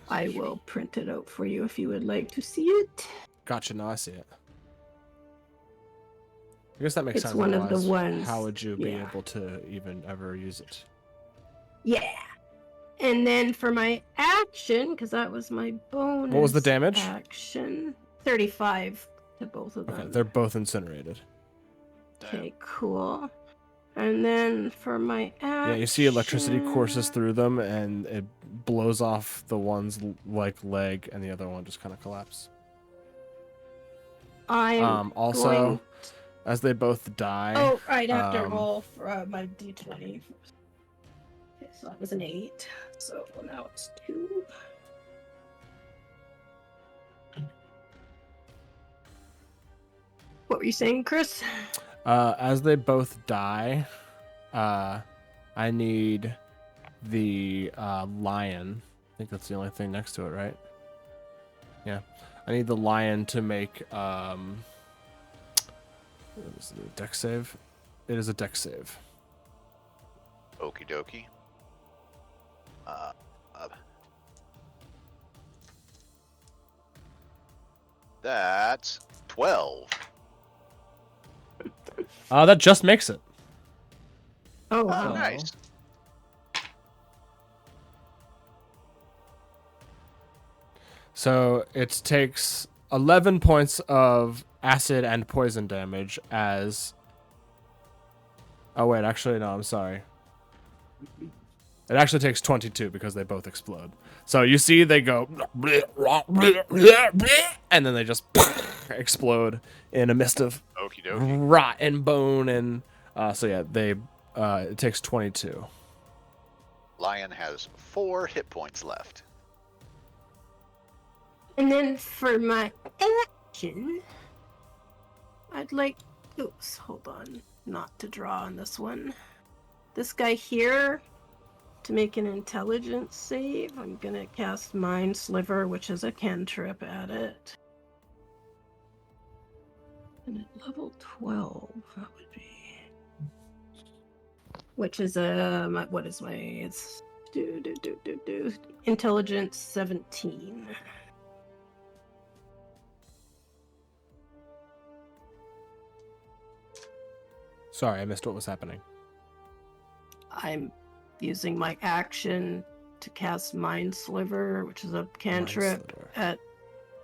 I will print it out for you if you would like to see it. Gotcha. No, I see it. I guess that makes It's sense. one of the otherwise, ones, How would you be yeah. able to even ever use it? Yeah. And then for my action, because that was my bonus. What was the damage? Action 35 to both of them. Okay, they're both incinerated. Okay, cool. And then for my action. Yeah, you see electricity courses through them, and it blows off the one's leg, and the other one just kind of collapses. I'm Also, going- as they both die. Oh, right, I have to um, roll for my d20. Okay, so that was an 8. So now it's 2. What were you saying, Chris? As they both die, I need the lion. I think that's the only thing next to it, right? Yeah. I need the lion to make is it a dex save? It is a dex save. Okie dokie. That's 12. That just makes it. Oh, Oh, wow. nice. So it takes 11 points of acid and poison damage as... Oh, wait, actually, no, I'm sorry. It actually takes 22 because they both explode. So you see they go... And then they just explode in a mist of Okie dokie. rot and bone. And so, yeah, it takes 22. Lion has 4 hit points left. And then for my action, I'd like... Oops, hold on. Not to draw on this one. This guy here, to make an intelligence save, I'm gonna cast Mind Sliver, which is a cantrip at it. And at level 12, that would be... Which is what is my... It's... Intelligence 17. Sorry, I missed what was happening. I'm using my action to cast Mind Sliver, which is a cantrip at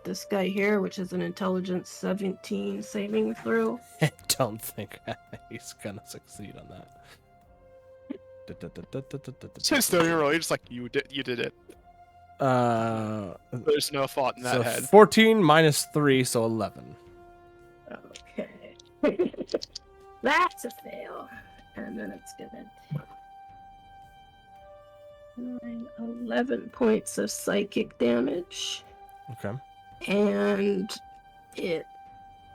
this guy here, which is an intelligence 17 saving throw. I don't think he's gonna succeed on that. Just don't even roll. You're just like you did it. There's no thought in that So head. 14 minus 3, so 11. Okay. That's a fail. And then it's gonna take 11 points of psychic damage. Okay. And it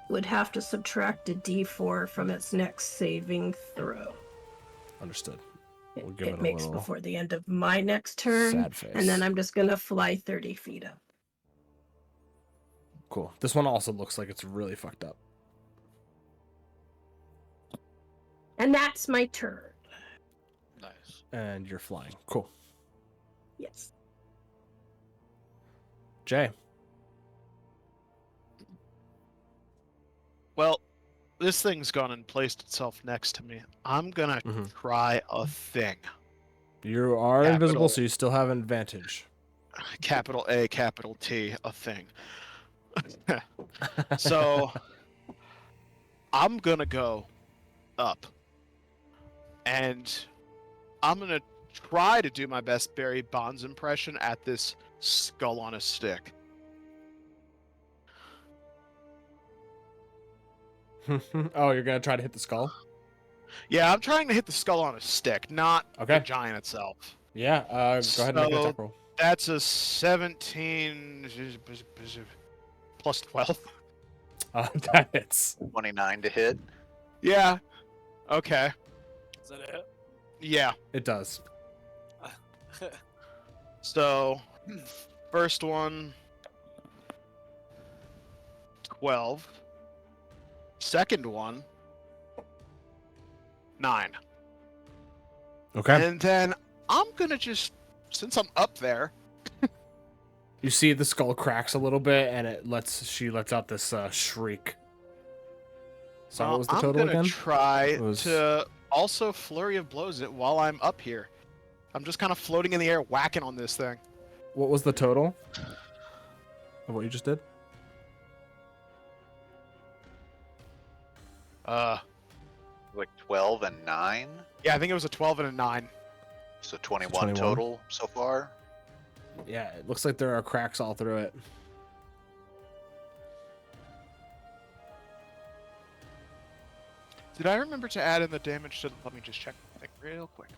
would have to subtract a d4 from its next saving throw. Understood. It, We'll give it a makes little before the end of my next turn. sad face. And then I'm just gonna fly 30 feet up. Cool. This one also looks like it's really fucked up. And that's my turn. Nice. And you're flying. Cool. Yes. Jay. Well, this thing's gone and placed itself next to me. I'm gonna try a thing. You are Capital. invisible, so you still have an advantage. Capital A, capital T, a thing. So, I'm gonna go up. And I'm gonna try to do my best Barry Bonds impression at this skull on a stick. Oh, you're gonna try to hit the skull? Yeah, I'm trying to hit the skull on a stick, not Okay. the giant itself. Yeah, go ahead and make an attack roll. That's a 17 plus 12. That hits. 29 to hit. Yeah. Okay. Is that it? Yeah. It does. So, first one, 12. Second one, 9. Okay. And then I'm gonna just, since I'm up there, You see the skull cracks a little bit, and she lets out this shriek. So what was the total I'm gonna again? try was- to also flurry of blows it while I'm up here. I'm just kind of floating in the air, whacking on this thing. What was the total of what you just did? Like 12 and 9. Yeah, I think it was a 12 and a 9. So 21 21. total so far. Yeah, it looks like there are cracks all through it. Did I remember to add in the damage to? Let me just check the thing real quick.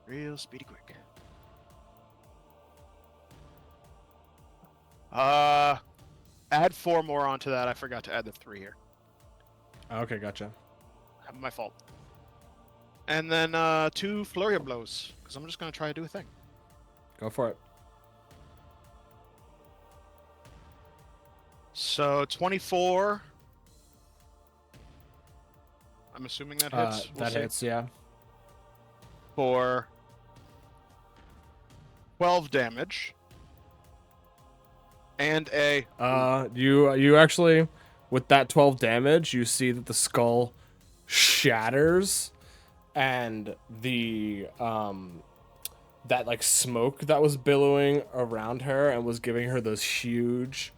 Real speedy quick. Add 4 more onto that. I forgot to add the 3 here. Okay, gotcha. My fault. And then 2 flurry of blows, because I'm just gonna try to do a thing. Go for it. So 24. I'm assuming that hits. We'll That see. hits, yeah. For 12 damage. And a You actually, with that 12 damage, you see that the skull shatters, and the that like smoke that was billowing around her and was giving her those huge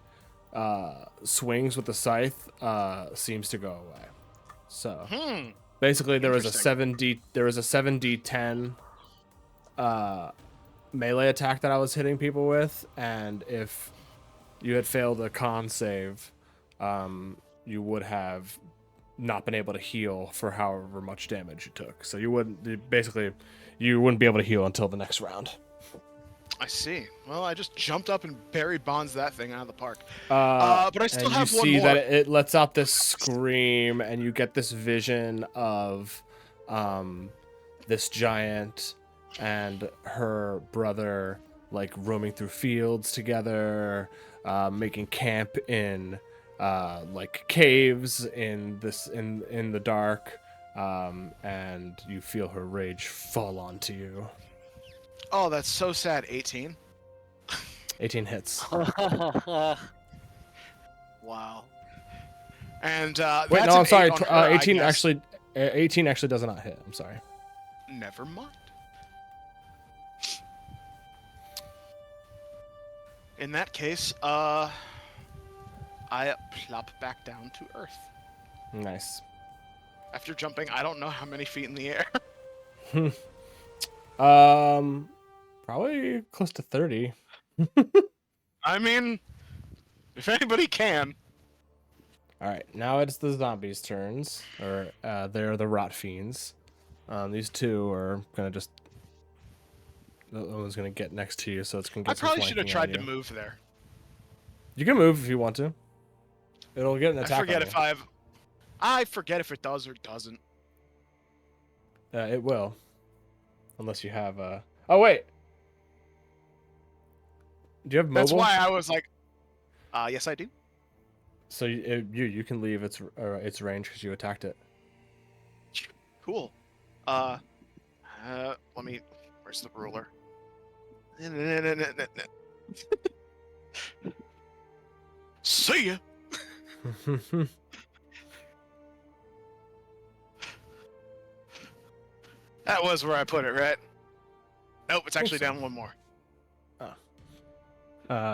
swings with the scythe seems to go away. So basically, there was a Interesting. 7d10 melee attack that I was hitting people with, and if you had failed a con save, you would have not been able to heal for however much damage you took. So you wouldn't be able to heal until the next round. I see. Well, I just jumped up and Barry bonds that thing out of the park. But But I still have you one see more. that it lets out this scream, and you get this vision of this giant and her brother like roaming through fields together, making camp in like caves in the dark, and you feel her rage fall onto you. Oh, that's so sad. 18. 18 hits. Wow. And Wait, that's no, an I'm sorry. 8 on her, I 18 guess. actually. 18 actually does not hit. I'm sorry. Never mind. In that case, I plop back down to Earth. Nice. After jumping, I don't know how many feet in the air. Probably close to 30. I mean, if anybody can. All right, now it's the zombies' turns, or they're the rot fiends. These two are gonna just. The one's gonna get next to you, so it's gonna get. I some probably should have flanking on tried to you. move there. You can move if you want to. It'll get an attack. I forget on if you. I forget if it does or doesn't. It will, unless you have. Oh wait. Do you have mobile? That's why I was like, yes, I do. So you can leave its range because you attacked it. Cool. Let me. Where's the ruler? See ya. That was where I put it, right? Nope, it's actually down one more.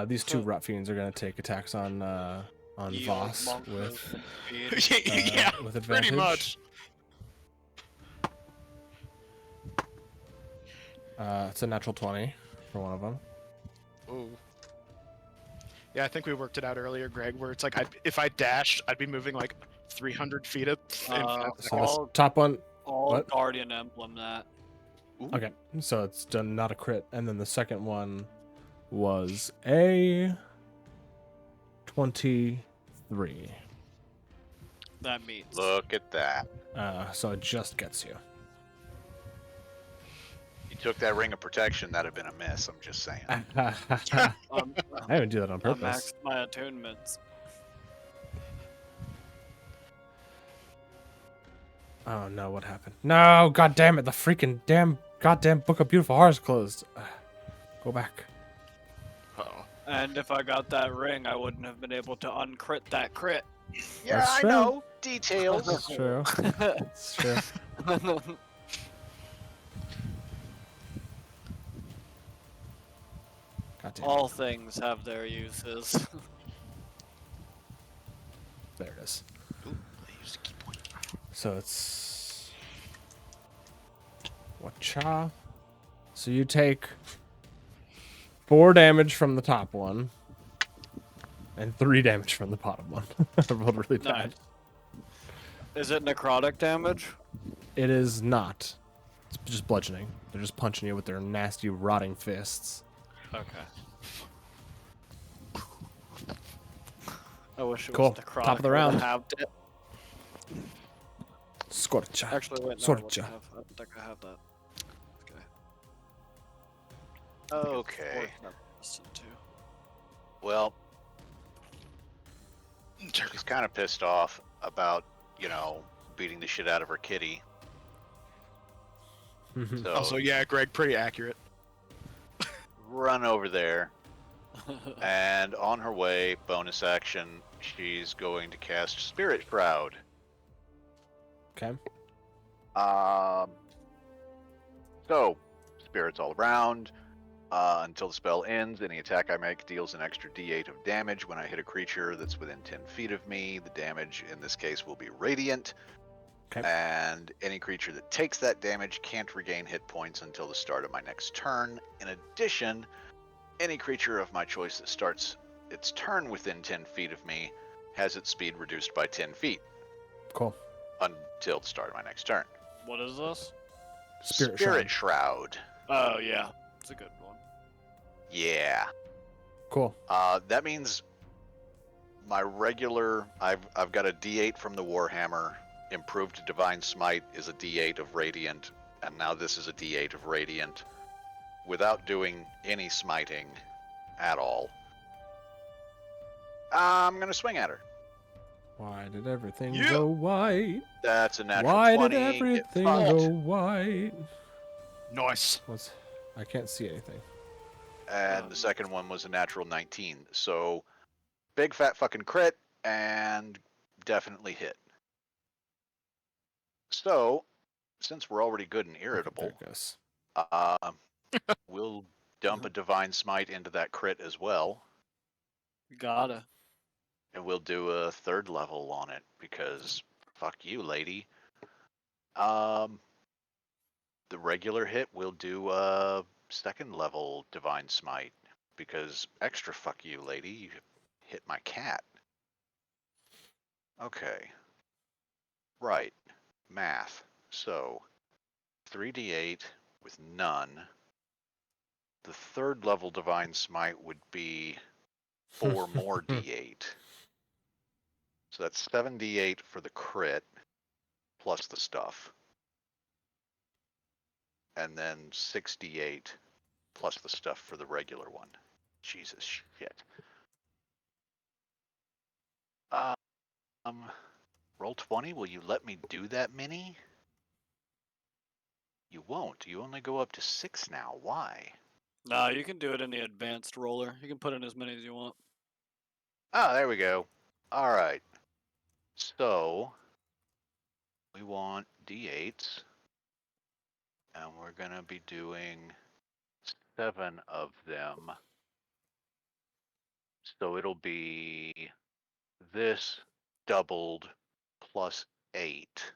These two rot fiends are gonna take attacks on You Voss monk with speed. Yeah, with advantage. pretty much. It's a natural 20 for one of them. Ooh. Yeah, I think we worked it out earlier, Greg, where it's like if I dashed, I'd be moving like 300 feet in 5 So seconds. this top one. All What? Guardian Emblem that. Okay, so it's done not a crit, and then the second one was a 23. That means. Look at that. So it just gets you. You took that ring of protection, that'd have been a miss. I'm just saying. I didn't do that on I purpose. maxed my attunements. Oh no, what happened? No, god damn it, the freaking goddamn Book of Beautiful Hearts closed. Go back. Uh-oh. And if I got that ring, I wouldn't have been able to uncrit that crit. Yeah, That's I true. know. Details. That's true. That's true. God damn it. All things have their uses. There it is. Ooh, I used a key point. So it's Wacha. So you take 4 damage from the top one, and 3 damage from the bottom one. They're both really bad. Is it necrotic damage? It is not. It's just bludgeoning. They're just punching you with their nasty, rotting fists. Okay. I wish it Cool. was necrotic. Top of the I would've round. halved it. Scorcha. Actually, wait, no, I Sorcha. don't think I have that. Okay. Listen to. Well, she's kind of pissed off about, beating the shit out of her kitty. So Also, yeah, Greg, pretty accurate. run over there, and on her way, bonus action, she's going to cast Spirit Shroud. Okay. So, spirits all around. Until the spell ends, any attack I make deals an extra d8 of damage when I hit a creature that's within 10 feet of me. The damage in this case will be radiant. Okay. And any creature that takes that damage can't regain hit points until the start of my next turn. In addition, any creature of my choice that starts its turn within 10 feet of me has its speed reduced by 10 feet. Cool. Until the start of my next turn. What is this? Spirit Shroud. Oh yeah, it's a good one. Yeah. Cool. That means my regular, I've got a D8 from the Warhammer. Improved Divine Smite is a D8 of Radiant, and now this is a D8 of Radiant, without doing any smiting at all. I'm gonna swing at her. Why did everything Yeah. go white? That's a natural Why 20. did Get everything fucked. go white? Nice. I can't see anything. And the second one was a natural 19. So, big fat fucking crit, and definitely hit. So, since we're already good and irritable, Okay, there it goes. we'll dump a Divine Smite into that crit as well. Gotta. And we'll do a third level on it, because fuck you, lady. The regular hit, we'll do a second level Divine Smite, because extra fuck you, lady. You hit my cat. Okay. Right. Math. So, 3d8 with none. The third level Divine Smite would be 4 more d8. So that's 7d8 for the crit, plus the stuff. And then 6d8 plus the stuff for the regular one. Jesus shit. Roll 20, will you let me do that many? You won't. You only go up to 6 now. Why? No, you can do it in the advanced roller. You can put in as many as you want. Oh, there we go. All right. So, we want d8s. And we're going to be doing 7 of them. So it'll be this doubled plus 8.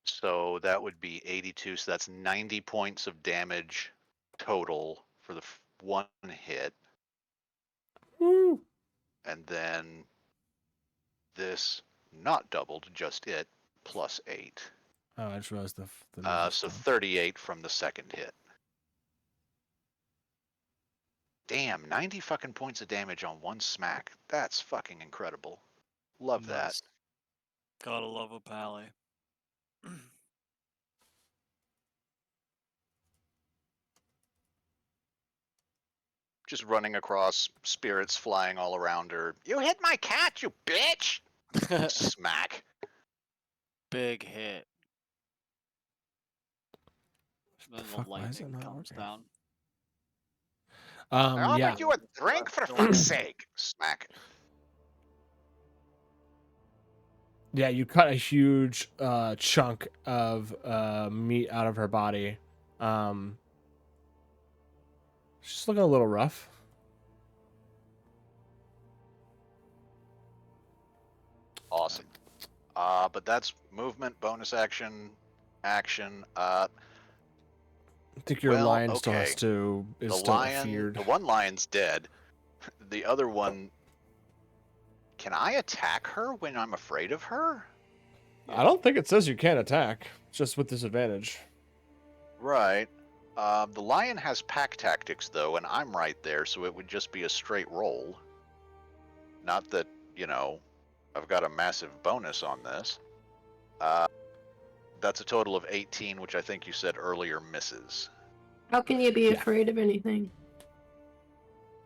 So that would be 82. So that's 90 points of damage total for the one hit. Woo. And then this not doubled, just it, plus 8. Oh, I just realized the So 38 from the second hit. Damn, 90 fucking points of damage on one smack. That's fucking incredible. Love that. Nice. Gotta love a pally. Just running across, spirits flying all around her. You hit my cat, you bitch! Smack. Big hit. Then the fuck, why is it lightning not comes working? down. I'll Yeah. make you a drink for fuck's sake. Smack. Yeah, you cut a huge chunk of meat out of her body. She's looking a little rough. Awesome. But that's movement, bonus action, action. I think your Well, lion still okay. has to is The still lion, feared. the one lion's dead. The other one, can I attack her when I'm afraid of her? I don't think it says you can't attack, just with disadvantage. Right. The lion has pack tactics, though, and I'm right there, so it would just be a straight roll. Not that, I've got a massive bonus on this. That's a total of 18, which I think you said earlier misses. How can you be afraid of anything?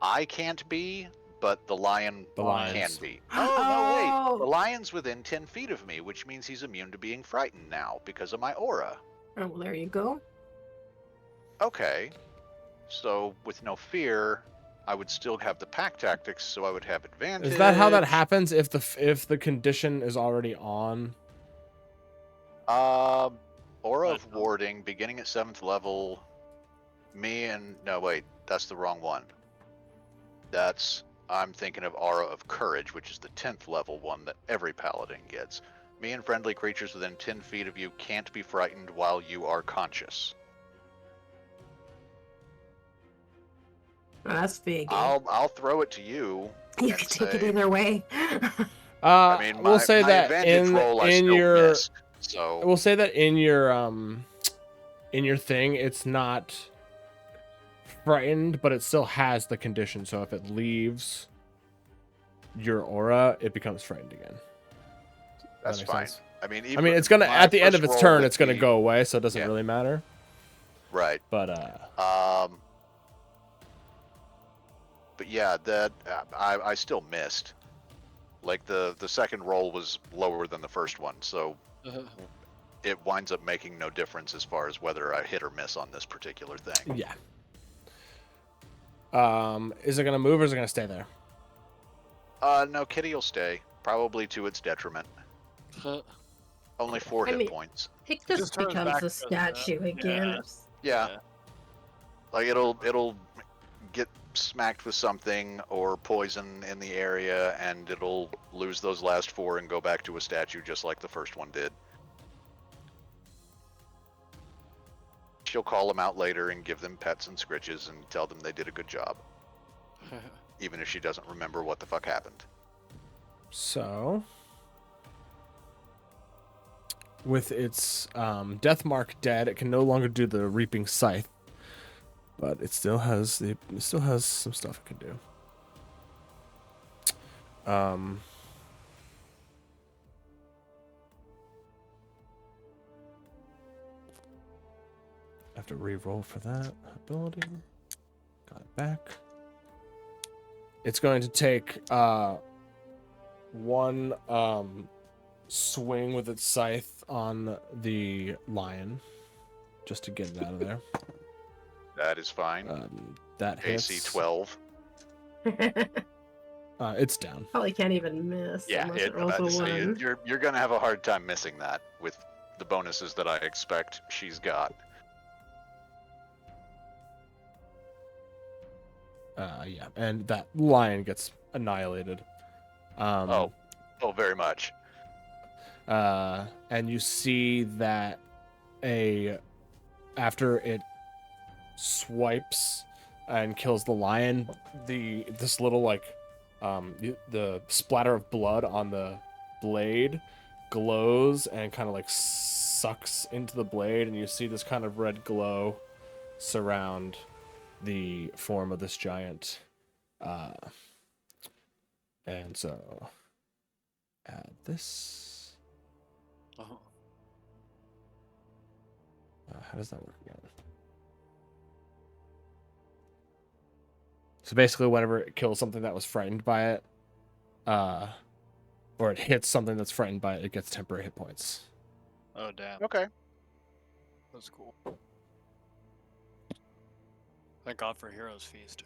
I can't be, but the lion The can lions. be. Oh, no, wait. Oh. The lion's within 10 feet of me, which means he's immune to being frightened now because of my aura. Oh, well, there you go. Okay. So, with no fear, I would still have the pack tactics, so I would have advantage. Is that how that happens if the condition is already on? Aura of warding, beginning at 7th level. No, wait, that's the wrong one. I'm thinking of Aura of Courage, which is the 10th level one that every paladin gets. Me and friendly creatures within 10 feet of you can't be frightened while you are conscious. Oh, that's big. I'll throw it to you. You can take it either way. I mean, we'll say my that advantage roll I still missed, so we'll say that in your thing, it's not frightened, but it still has the condition. So if it leaves your aura, it becomes frightened again. that's that fine. sense? I mean, It's gonna at the end of its turn, it's gonna go away, so it doesn't Yeah. really matter. Right. But But yeah, that I still missed. Like the second roll was lower than the first one, so it winds up making no difference as far as whether I hit or miss on this particular thing. yeah. Is it gonna move or is it gonna stay there? No, Kitty will stay, probably to its detriment. Only 4 hit points. It just Just turns becomes back a to the- statue again. Yeah. Like it'll get smacked with something or poison in the area, and it'll lose those last 4 and go back to a statue just like the first one did. She'll call them out later and give them pets and scritches and tell them they did a good job, even if she doesn't remember what the fuck happened. So, with its death mark dead, it can no longer do the reaping scythe, but it still has some stuff it can do. I have to re-roll for that ability. Got it back. It's going to take one swing with its scythe on the lion, just to get it out of there. That is fine. That hits. AC 12. It's down. Probably can't even miss Yeah, unless it rolls a one. you're gonna have a hard time missing that with the bonuses that I expect she's got. Yeah, and that lion gets annihilated. Oh, very much. And you see that after it swipes and kills the lion, this little the splatter of blood on the blade glows and kind of like sucks into the blade, and you see this kind of red glow surround the form of this giant. And so add this. How does that work again? So basically, whenever it kills something that was frightened by it, or it hits something that's frightened by it, it gets temporary hit points. Oh damn, Okay. that's cool. Thank God for Heroes Feast.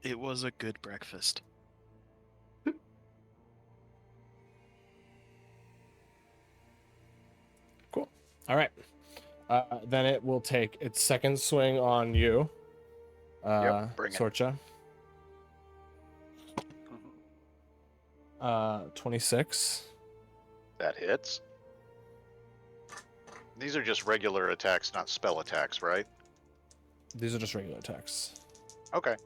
It was a good breakfast. Cool. All right. Then it will take its second swing on you, bring it. Sorcha. 26. That hits. These are just regular attacks, not spell attacks, right? These are just regular attacks. Okay.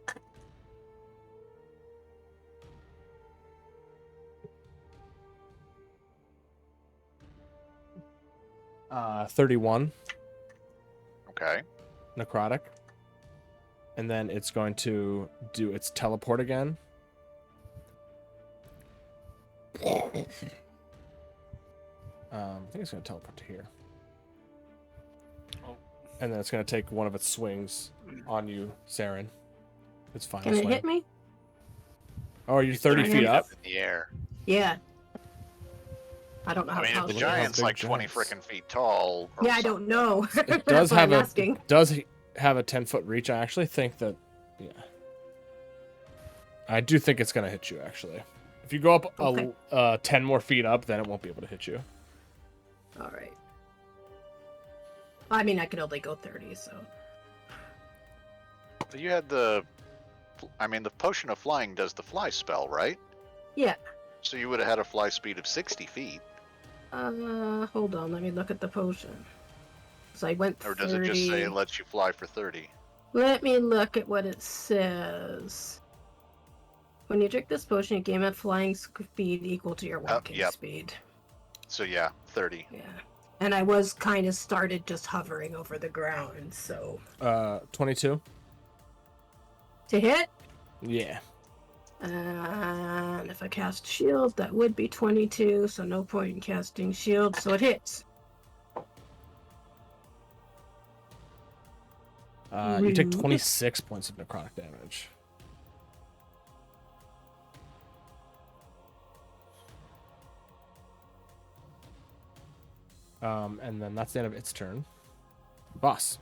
Uh, 31. Okay. Necrotic. And then it's going to do its teleport again. I think it's going to teleport to here. Oh. And then it's going to take one of its swings on you, Saren. It's final Can it swing. hit me? Oh, are you 30 I feet am. up? In the air. Yeah. I don't know how I mean, tall if the it is. giant's big like 20 giants. freaking feet tall. Or Yeah, I don't know. It That's does why have I'm a asking. does have a 10-foot reach. I actually think that, yeah. I do think it's going to hit you, actually. If you go up Okay. 10 more feet up, then it won't be able to hit you. All right. I mean, I could only go 30, so. You had the potion of flying does the fly spell, right? Yeah. So you would have had a fly speed of 60 feet. Hold on. Let me look at the potion. So I went 30. Or does it just say it lets you fly for 30? Let me look at what it says. When you drink this potion, you gain a flying speed equal to your walking yep. speed. So yeah, 30. Yeah. And I was kind of started just hovering over the ground, so. 22? To hit? Yeah. And if I cast shield, that would be 22, so no point in casting shield, so it hits. You take 26 points of necrotic damage. And then that's the end of its turn. Boss.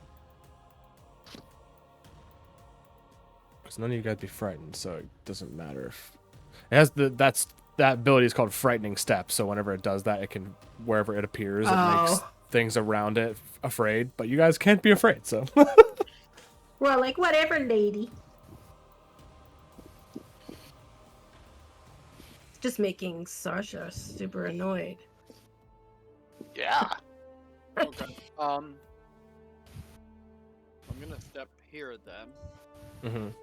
Because none of you guys be frightened, so it doesn't matter if it has that ability is called Frightening Step. So whenever it does that, it can wherever it appears, it makes things around it afraid. But you guys can't be afraid, so. Well, like whatever, lady. Just making Sasha super annoyed. Yeah. Okay. I'm gonna step here then. Mm-hmm. And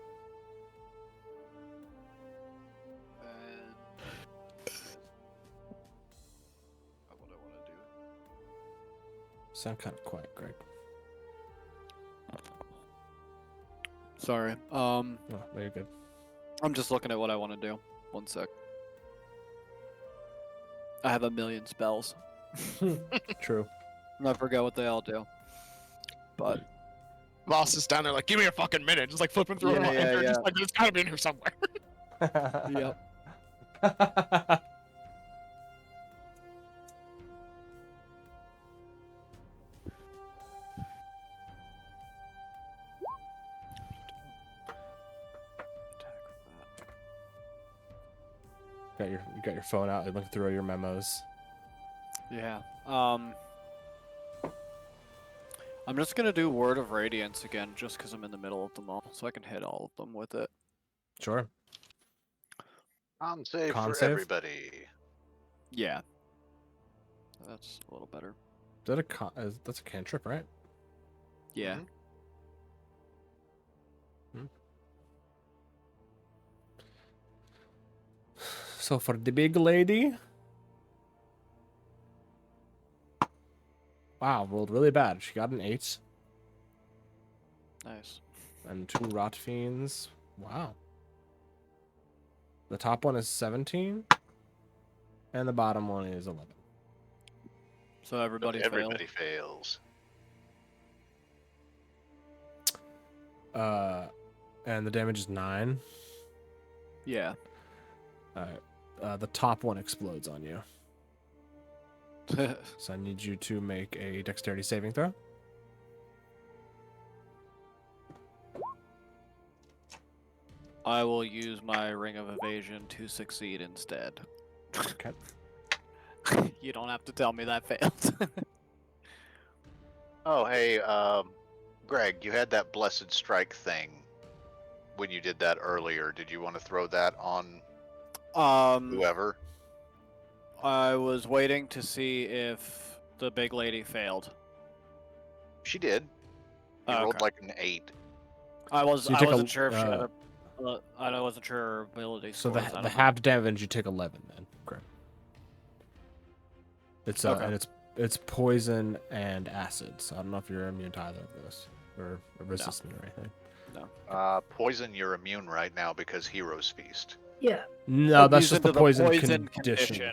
what I want to do. Sound kind of quiet, Greg. Sorry. No, you're good. I'm just looking at what I want to do. One sec. I have a million spells. True. And I forget what they all do. But Boss is down there like, give me a fucking minute, just like flipping through them. Yeah. Just like, it's gotta be in here somewhere. yep. You got your phone out and looking through your memos. Yeah. I'm just gonna do Word of Radiance again, just because I'm in the middle of them all, so I can hit all of them with it. Sure. Con save Con for save? everybody. Yeah. That's a little better. Is that that's a cantrip, right? Yeah. Hmm. So for the big lady. Wow, rolled really bad. She got an 8. Nice. And 2 rot fiends. Wow. The top one is 17. And the bottom one is 11. So everybody fails. And the damage is 9. Yeah. The top one explodes on you. So I need you to make a dexterity saving throw. I will use my Ring of Evasion to succeed instead. Okay. You don't have to tell me that failed. Oh, hey, Greg, you had that Blessed Strike thing when you did that earlier. Did you want to throw that on whoever? I was waiting to see if the big lady failed. She did. You rolled like an 8. I wasn't sure if she had a. I wasn't sure her ability. So scores, the half damage you take 11 then. Correct. It's Okay. and it's poison and acid. So I don't know if you're immune to either of those or resistant or anything. No. Poison, you're immune right now because Hero's Feast. Yeah. No, that's He's just the into poison condition.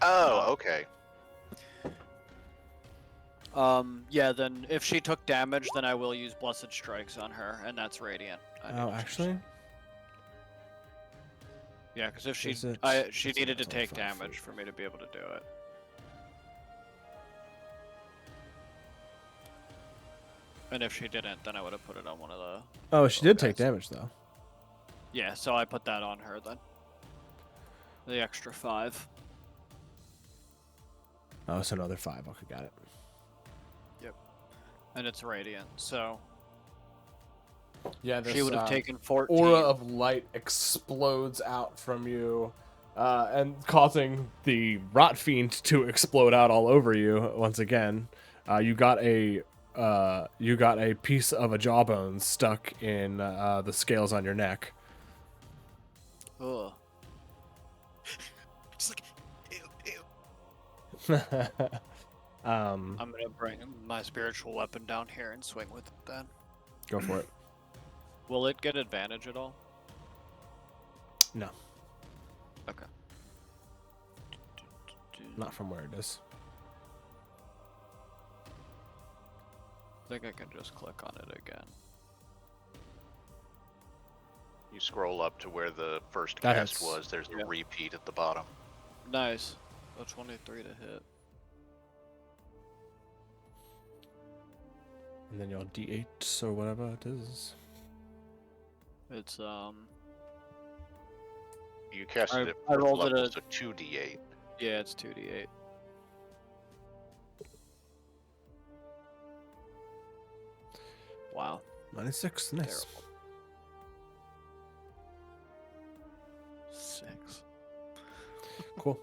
Oh, okay. Yeah, then if she took damage, then I will use Blessed Strikes on her, and that's Radiant. Oh, actually? Yeah, because if she Is it- she it's needed to only take 5 damage feet. for me to be able to do it. And if she didn't, then I would have put it on one of the... Oh, she did take guys. damage, though. Yeah, so I put that on her then. The extra 5. Oh, it's another 5. Okay, got it. And it's Radiant, so Yeah, she would have taken 14. aura of light explodes out from you, and causing the rot fiend to explode out all over you once again. You got a piece of a jawbone stuck in the scales on your neck. Ugh. Just like, ew, ew. I'm gonna bring my spiritual weapon down here and swing with it then. Go for it. Will it get advantage at all? No, Okay. not from where it is. I think I can just click on it again. You scroll up to where the first That cast hits. was. There's a Yeah. repeat at the bottom. Nice. A 23 to hit. And then your D8 or whatever it is. It's You casted it I first rolled it level, at- so 2d8. yeah, it's 2d8. Wow. 96. Nice. Terrible. 6. Cool.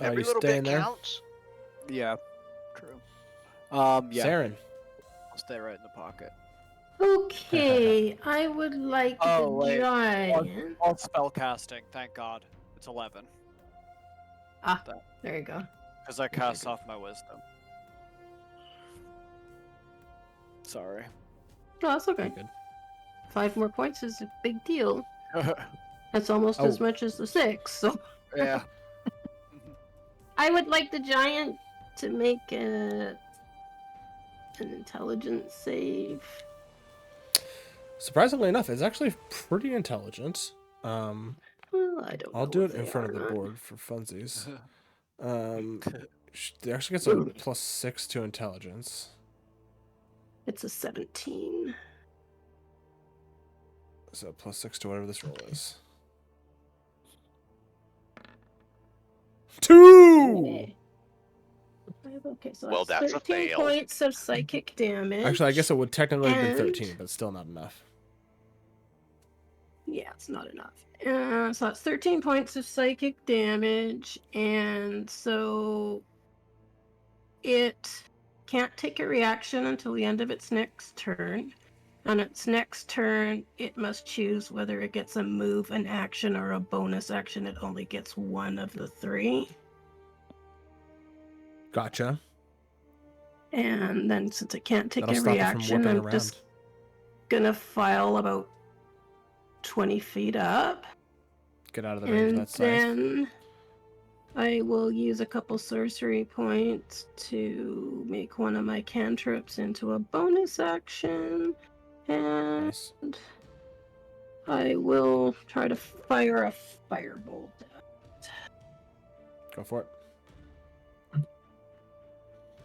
Every you little staying bit there? counts. Yeah. True. Yeah. Saren. I'll stay right in the pocket. Okay, I would like Oh, the wait. giant. All spell casting, thank God. It's 11. There you go. Because I cast off my wisdom. Sorry. No, that's okay. Good. 5 more points is a big deal. That's almost as Oh. much as the 6. So Yeah. I would like the giant to make an intelligence save. Surprisingly enough, it's actually pretty intelligent. Well, I don't. I'll know do if it in they front are of the or not. board for funsies. It actually gets a +6 to intelligence. It's a 17. So +6 to whatever this roll is. 2! Okay, so Well, that's a 13 fail. points of psychic damage. Actually, I guess it would technically have been And- 13, but still not enough. Yeah, it's not enough. So that's 13 points of psychic damage, and so it can't take a reaction until the end of its next turn. On its next turn, it must choose whether it gets a move, an action, or a bonus action. It only gets one of the 3. Gotcha. And then since it can't take That'll a stop it from reaction, whipping I'm around. just gonna file about 20 feet up. Get out of the range of And that size. then I will use a couple sorcery points to make one of my cantrips into a bonus action. And Nice. I will try to fire a firebolt. Go for it.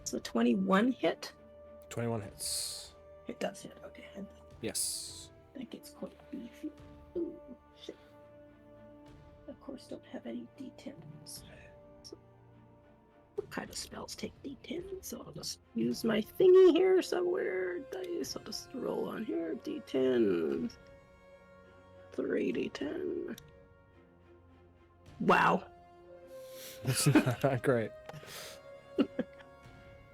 It's a 21 hit. 21 hits. It does hit. Okay. I Yes. think it's quite beefy. Ooh, shit. Of course, don't have any d10s. So, what kind of spells take d10? So I'll just use my thingy here somewhere. Dice. I'll just roll on here. D10. 3d10. Wow. That's not great.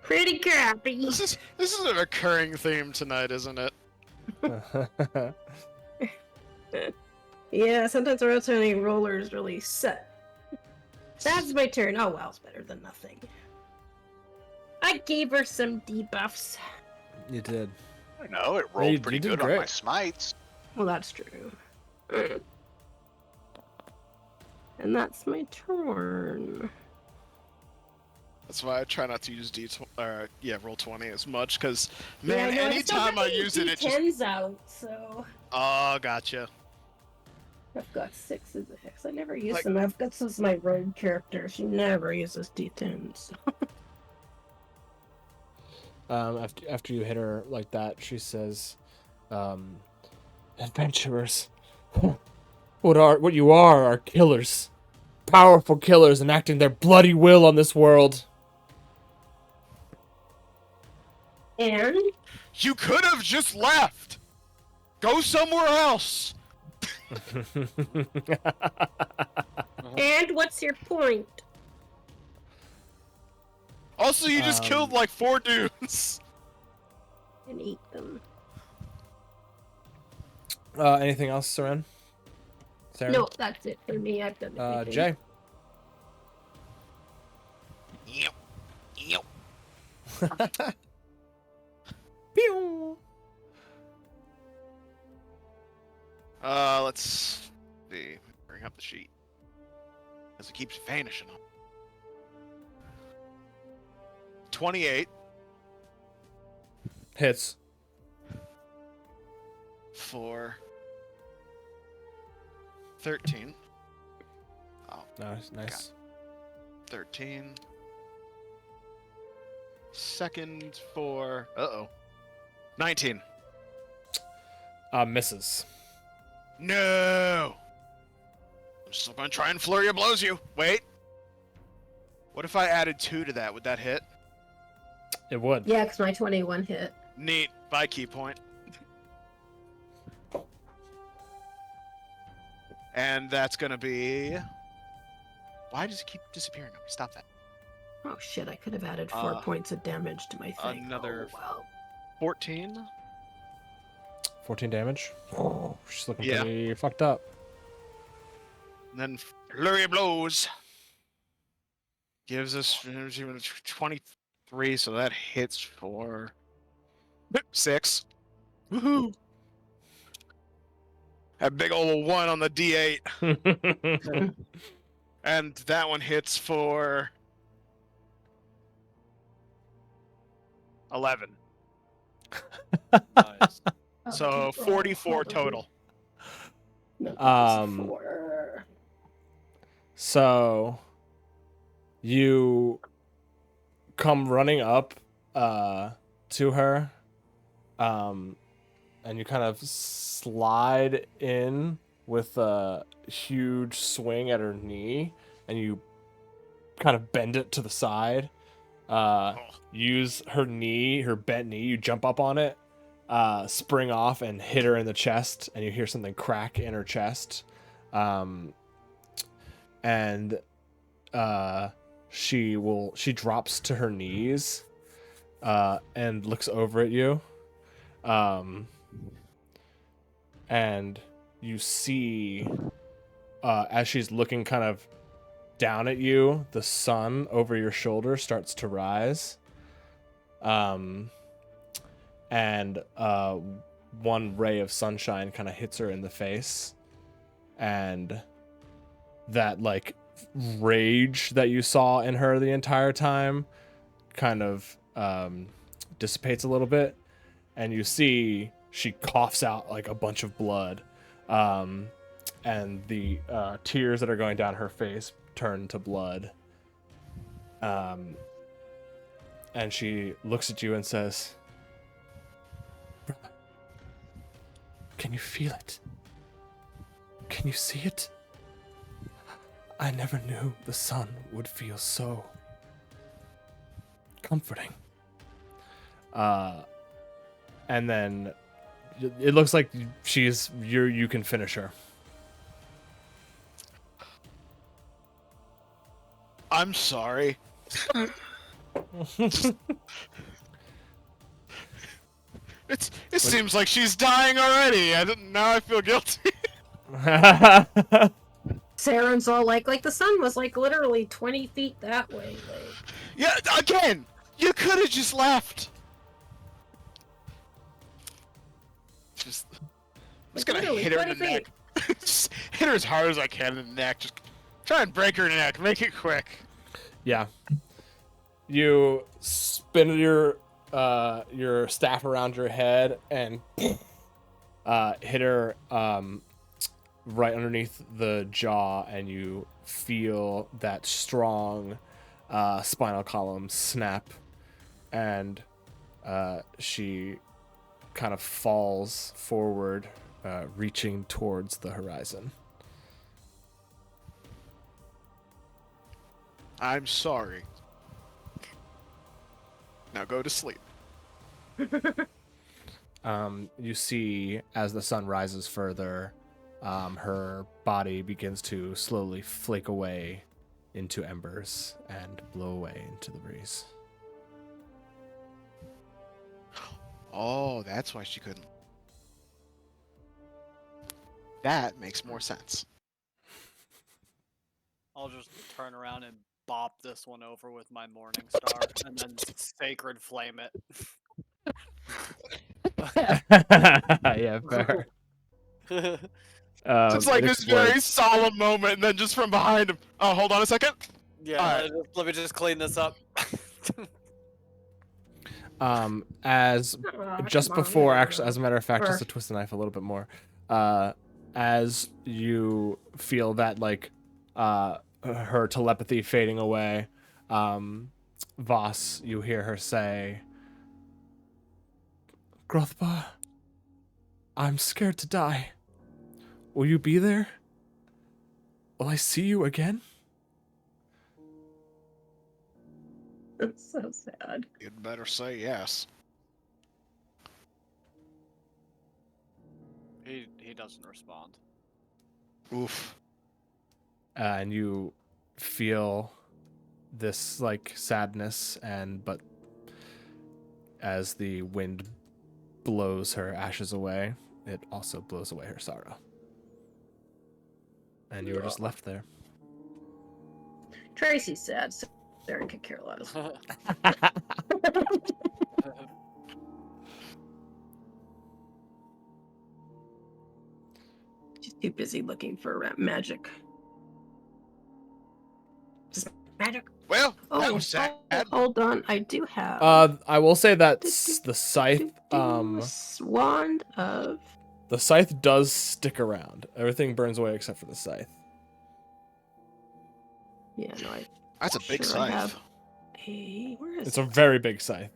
Pretty crappy. This is a recurring theme tonight, isn't it? Yeah, sometimes our outstanding roller is really set. That's my turn. Oh well, it's better than nothing. I gave her some debuffs. You did. No, it you rolled pretty did good on my great. smites. Well, that's true. And that's my turn. That's why I try not to use roll 20 as much, because Yeah, man, no, anytime I use it, it just. D10's out, so Oh, gotcha. I've got 6 of X. I never use Like- them. I've got this is my rogue character. She never uses D10s. After you hit her like that, she says, "Adventurers, what you are killers, powerful killers, enacting their bloody will on this world." And You could have just left. Go somewhere else. and what's your point? Also, you just killed like 4 dudes. And eat them. Anything else, Saren? Sarah? No, that's it for me. I've done everything. Jay. Yep. Pew. Let's see. Bring up the sheet. Because it keeps vanishing. 28 Hits. for 13. Oh, Nice. 13. Second for 19. Misses. No. I'm still gonna try and flurry of blows you. Wait. What if I added 2 to that? Would that hit? It would. Yeah, because my 21 hit. Neat. Bye, key point. And that's gonna be. Why does it keep disappearing? Okay, stop that. Oh shit, I could have added 4 points of damage to my thing. Another- Oh, wow. 14. 14 damage. Oh, she's looking Yeah. pretty fucked up. And then flurry of blows. Gives us 23, so that hits for 6. Woohoo! That big old 1 on the D8. And that one hits for 11. Nice. So 44 total. No, Um, 4. So you come running up to her, and you kind of slide in with a huge swing at her knee, and you kind of bend it to the side. Use her knee, her bent knee, you jump up on it, spring off and hit her in the chest, and you hear something crack in her chest. And she drops to her knees and looks over at you, and you see as she's looking kind of down at you, the sun over your shoulder starts to rise, and one ray of sunshine kind of hits her in the face, and that like rage that you saw in her the entire time kind of dissipates a little bit, and you see she coughs out like a bunch of blood, and the tears that are going down her face turn to blood, and she looks at you and says, "Brother, can you feel it? Can you see it? I never knew the sun would feel so comforting." And then it looks like you can finish her. I'm sorry. It seems like she's dying already. Now I feel guilty. Saren's all like the sun was like literally 20 feet that way. Like, Yeah, again, you could have just left. I'm just gonna literally hit her in the 20 neck. Just hit her as hard as I can in the neck. Just try and break her neck. Make it quick. Yeah. You spin your staff around your head and hit her right underneath the jaw, and you feel that strong spinal column snap, and she kind of falls forward, reaching towards the horizon. I'm sorry. Now go to sleep. You see, as the sun rises further, her body begins to slowly flake away into embers and blow away into the breeze. Oh, that's why she couldn't. That makes more sense. I'll just turn around and bop this one over with my Morning Star, and then Sacred Flame it. Yeah, fair. It's like this very solemn moment, and then just from behind him. Oh, hold on a second. Yeah, let me just clean this up. As just before, actually, as a matter of fact, just to twist the knife a little bit more, as you feel that, like, her telepathy fading away, Voss, you hear her say, "Grothba, I'm scared to die. Will you be there? Will I see you again?" That's so sad. You'd better say yes. He doesn't respond. Oof. And you feel this, like, sadness, but as the wind blows her ashes away, it also blows away her sorrow. And you are just left there. Tracy's sad, so Darren could care less. She's too busy looking for magic. Just magic. Well, that was sad. Hold on, I do have. I will say that the scythe, wand of. the scythe does stick around. Everything burns away except for the scythe. Yeah, no, That's a big scythe. Where is It's a very big scythe.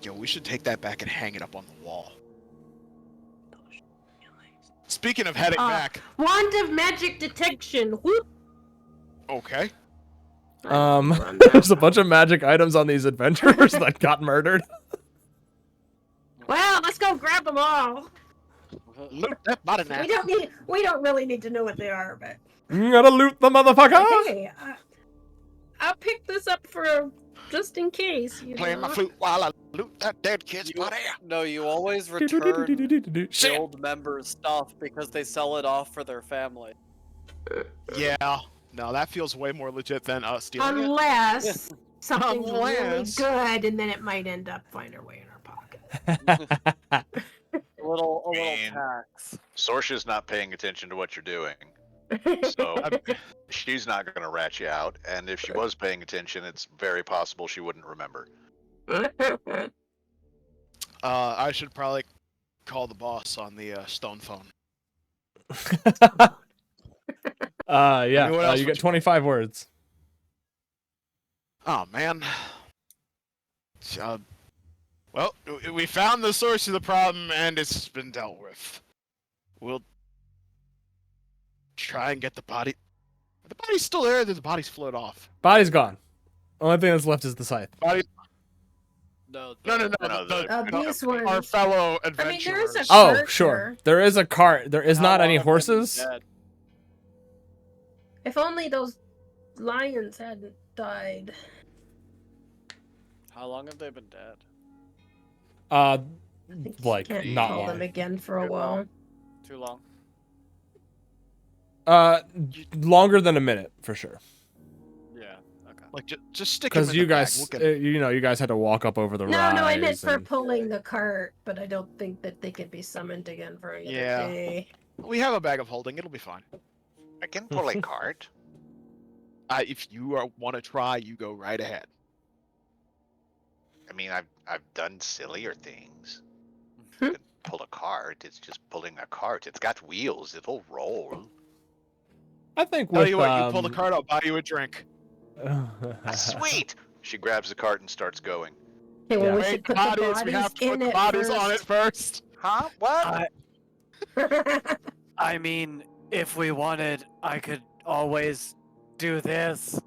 Yo, we should take that back and hang it up on the wall. Speaking of heading back. Wand of magic detection. Whoop. Okay. There's a bunch of magic items on these adventurers that got murdered. Well, let's go grab them all. Loot that body now. We don't really need to know what they are, but. You gotta loot the motherfucker. Hey, I'll pick this up for just in case. Playing my flute while I loot that dead kid's body. No, you always return the old members' stuff because they sell it off for their family. Yeah. No, that feels way more legit than us stealing it. Unless something's really good, and then it might end up finding our way in our pocket. A little tax. Sorsha's not paying attention to what you're doing, so she's not going to rat you out. And if she was paying attention, it's very possible she wouldn't remember. I should probably call the boss on the stone phone. Yeah, you get 25 words. Oh, man. Well, we found the source of the problem, and it's been dealt with. We'll try and get the body. The body's still there, the body's float off. Body's gone. Only thing that's left is the scythe. Body. No. These ones. Our fellow adventurers. there is a Oh, cart sure. here. There is a cart. There is How not long any have they been horses. dead? If only those lions hadn't died. How long have they been dead? I think you Like, can't not call long. them again for a Too while. long. Too long. Longer than a minute for sure. Yeah. Okay. Like, just stick him Because in you the bag. guys, We'll get you guys had to walk up over the No, I meant rise for and- pulling the cart, but I don't think that they could be summoned again for another Yeah. day. We have a bag of holding. It'll be fine. I can pull a cart. If you want to try, you go right ahead. I mean, I've done sillier things. You can pull a cart. It's just pulling a cart. It's got wheels. It'll roll. I think Tell with you what, you pull the cart, I'll buy you a drink. Sweet. She grabs the cart and starts going. Okay, well, Yeah. we should put the bodies we have to put in the it bodies first. on it first. Huh? What? I mean, if we wanted, I could always do this.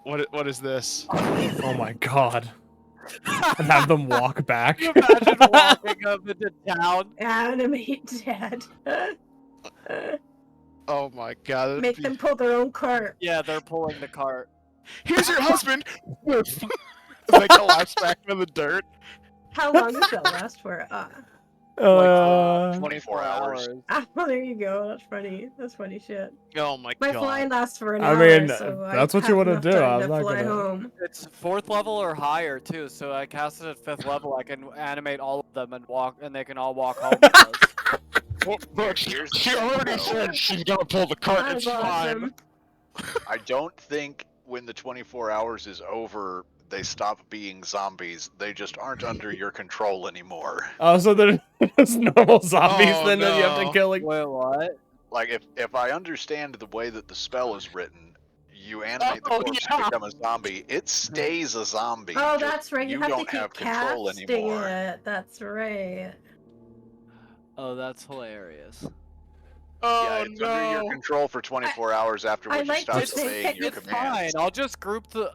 What is this? Oh my god. And have them walk back. Can you imagine walking up into town? Animate Dad. Oh my god. that'd Make be- them pull their own cart. Yeah, they're pulling the cart. Here's your husband. They collapse back into the dirt. How long does that last for? Like 24 hours. Oh, there you go. That's funny. That's funny shit. Oh my My god. flying lasts for an I hour, mean, so that's I what you have wanna enough do, time I'm to not fly gonna- home. It's 4th level or higher too, so I cast it at 5th level. I can animate all of them and walk, and they can all walk home with us. Look, Here's the she thing, already though. said she's gonna pull the cart. That's It's fine. awesome. I don't think when the 24 hours is over, they stop being zombies. They just aren't under your control anymore. Oh, so they're just normal zombies Oh, then that you have to no. kill? Like, Wait, what? Like, if I understand the way that the spell is written, you animate the Oh, corpse yeah. to become a zombie. It stays a zombie. Oh, just that's right. You have to don't keep have control casting anymore. it. That's right. Oh, that's hilarious. Oh Yeah, it's under your no. control for 24 hours, after I which you like stop to think obeying that your It's commands. fine. I'll just group the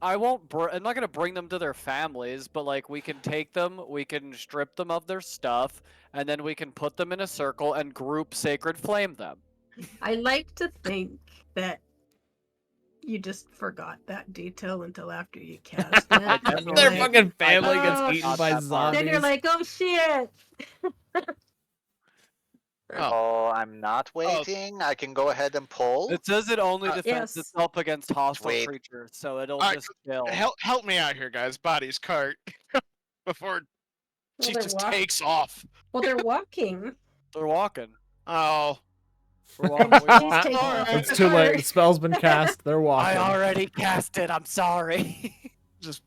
I won't. I'm not gonna bring them to their families, but like we can take them, we can strip them of their stuff, and then we can put them in a circle and group sacred flame them. I like to think that you just forgot that detail until after you cast it. I and you're definitely- their like- fucking family Oh, gets eaten not by that far. zombies. Then you're like, oh shit. Oh, I'm not waiting. I can go ahead and pull. It says it only defends yes. itself against hostile Wait. creatures, so it'll Alright, just kill. Help me out here, guys. Body's cart. Before she they're just walk- takes off. Well, they're walking. They're walking. Oh. We're And walking. she's taking Alright. off It's the too late. cart. The spell's been cast. They're walking. I already cast it. I'm sorry. Just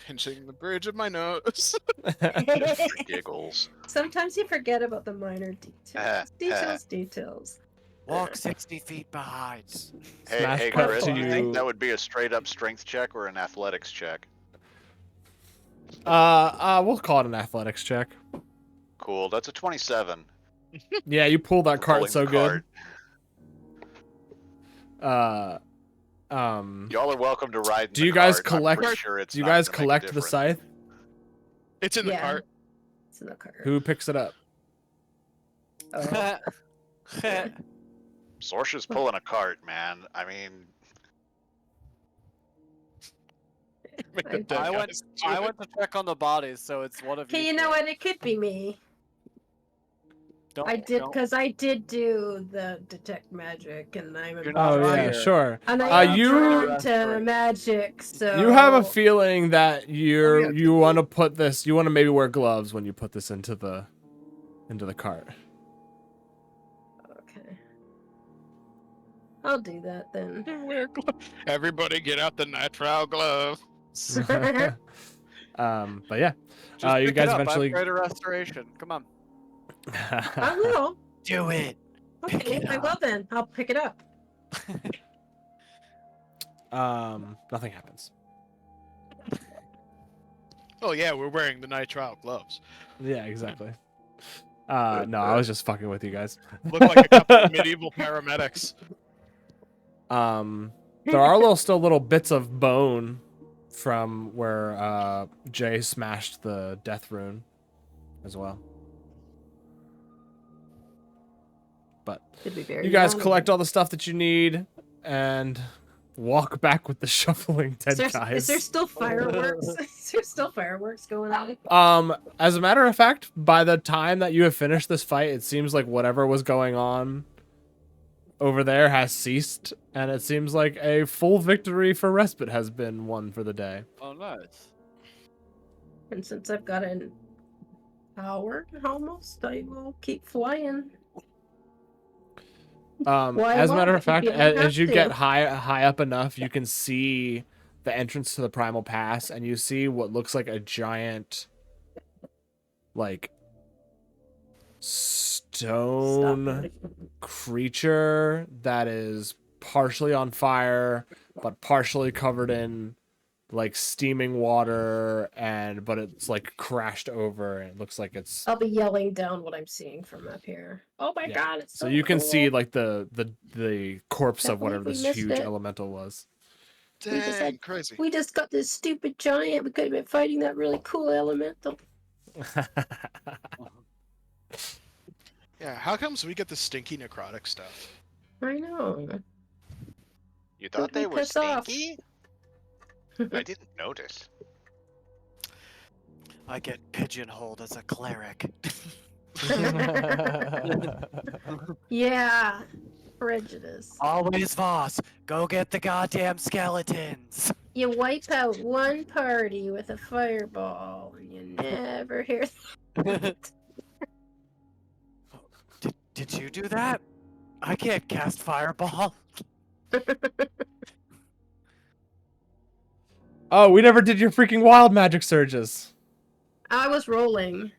pinching the bridge of my nose. Just for giggles. Sometimes you forget about the minor details. Details. Walk 60 feet behind. Hey, Smash hey, cut Chris, do you to- think that would be a straight up strength check or an athletics check? We'll call it an athletics check. Cool, that's a 27. Yeah, you pull that for cart pulling so the good. cart. Y'all are welcome to ride in Do the you guys cart. I'm pretty collect- sure it's do you not guys gonna make a collect the difference. scythe? It's in the Yeah. cart. It's in the cart. Who picks it up? Oh. Sorsha's pulling a cart, man. I mean, Make the I- dead I went. guys do I it. went to check on the bodies, so it's one of Okay, you. you know two. what? It could be me. Don't, I did don't- because I did do the detect magic, and I'm a You're not Oh right yeah, here. sure. and I am you- drawn to magic. So You have a feeling that yeah, you want to put this. You want to maybe wear gloves when you put this into the cart. Okay. I'll do that then. Everybody get out the nitrile glove. But yeah, Just you pick it guys up. eventually. I'm greater restoration. Come on. I will. Do it. Pick Okay, it I will up. then. I'll pick it up. Nothing happens. Oh yeah, we're wearing the nitrile gloves. Yeah, exactly. No, I was just fucking with you guys. Look like a couple of medieval paramedics. There are still little bits of bone from where Jay smashed the death rune as well. But Did we bury you guys down? collect all the stuff that you need and walk back with the shuffling dead guys. Is there still fireworks? Is there still fireworks going on? As a matter of fact, by the time that you have finished this fight, it seems like whatever was going on over there has ceased, and it seems like a full victory for Respite has been won for the day. Oh, nice. And since I've got an hour almost, I will keep flying. Why As a matter not? of fact, You don't as you have get to. high up enough, you can see the entrance to the Primal Pass, and you see what looks like a giant, like, stone creature that is partially on fire, but partially covered in like steaming water, but it's like crashed over, and it looks like it's I'll be yelling down what I'm seeing from up here. Oh my god, it's so so you can cool. see like the corpse Can't of whatever believe we this missed huge it. elemental was. Dang, crazy. We just got this stupid giant. We could have been fighting that really cool elemental. Yeah, how comes we get the stinky necrotic stuff? I know. You thought Who'd we they were piss off? stinky? I didn't notice. I get pigeonholed as a cleric. Yeah. Prejudice. Always Voss, go get the goddamn skeletons. You wipe out one party with a fireball and you never hear Did you do that? I can't cast fireball. Oh, we never did your freaking wild magic surges. I was rolling.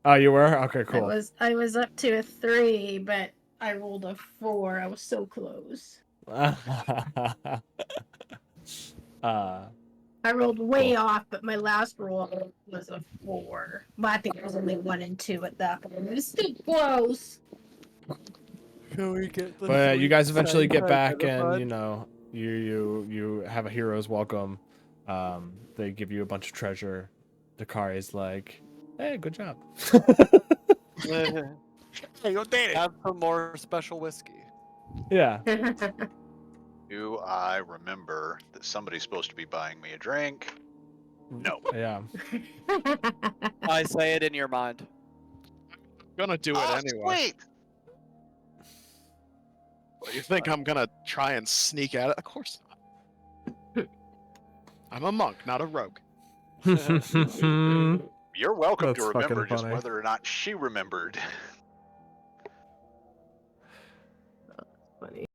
Oh, you were? Okay, cool. I was up to a 3, but I rolled a 4. I was so close. I rolled way off, but my last roll was a 4. Well, I think it was only 1 and 2 at that point. It was still close. But you guys eventually get back, and you know you have a hero's welcome. They give you a bunch of treasure. Dakari's like, "Hey, good job." Hey, go date it. have some more special whiskey. Yeah. Do I remember that somebody's supposed to be buying me a drink? No. Yeah. I say it in your mind. Gonna do it Oh, anyway. sweet. What, you think I'm gonna try and sneak at it? Of course not. I'm a monk, not a rogue. You're welcome That's to remember fucking just funny. whether or not she remembered.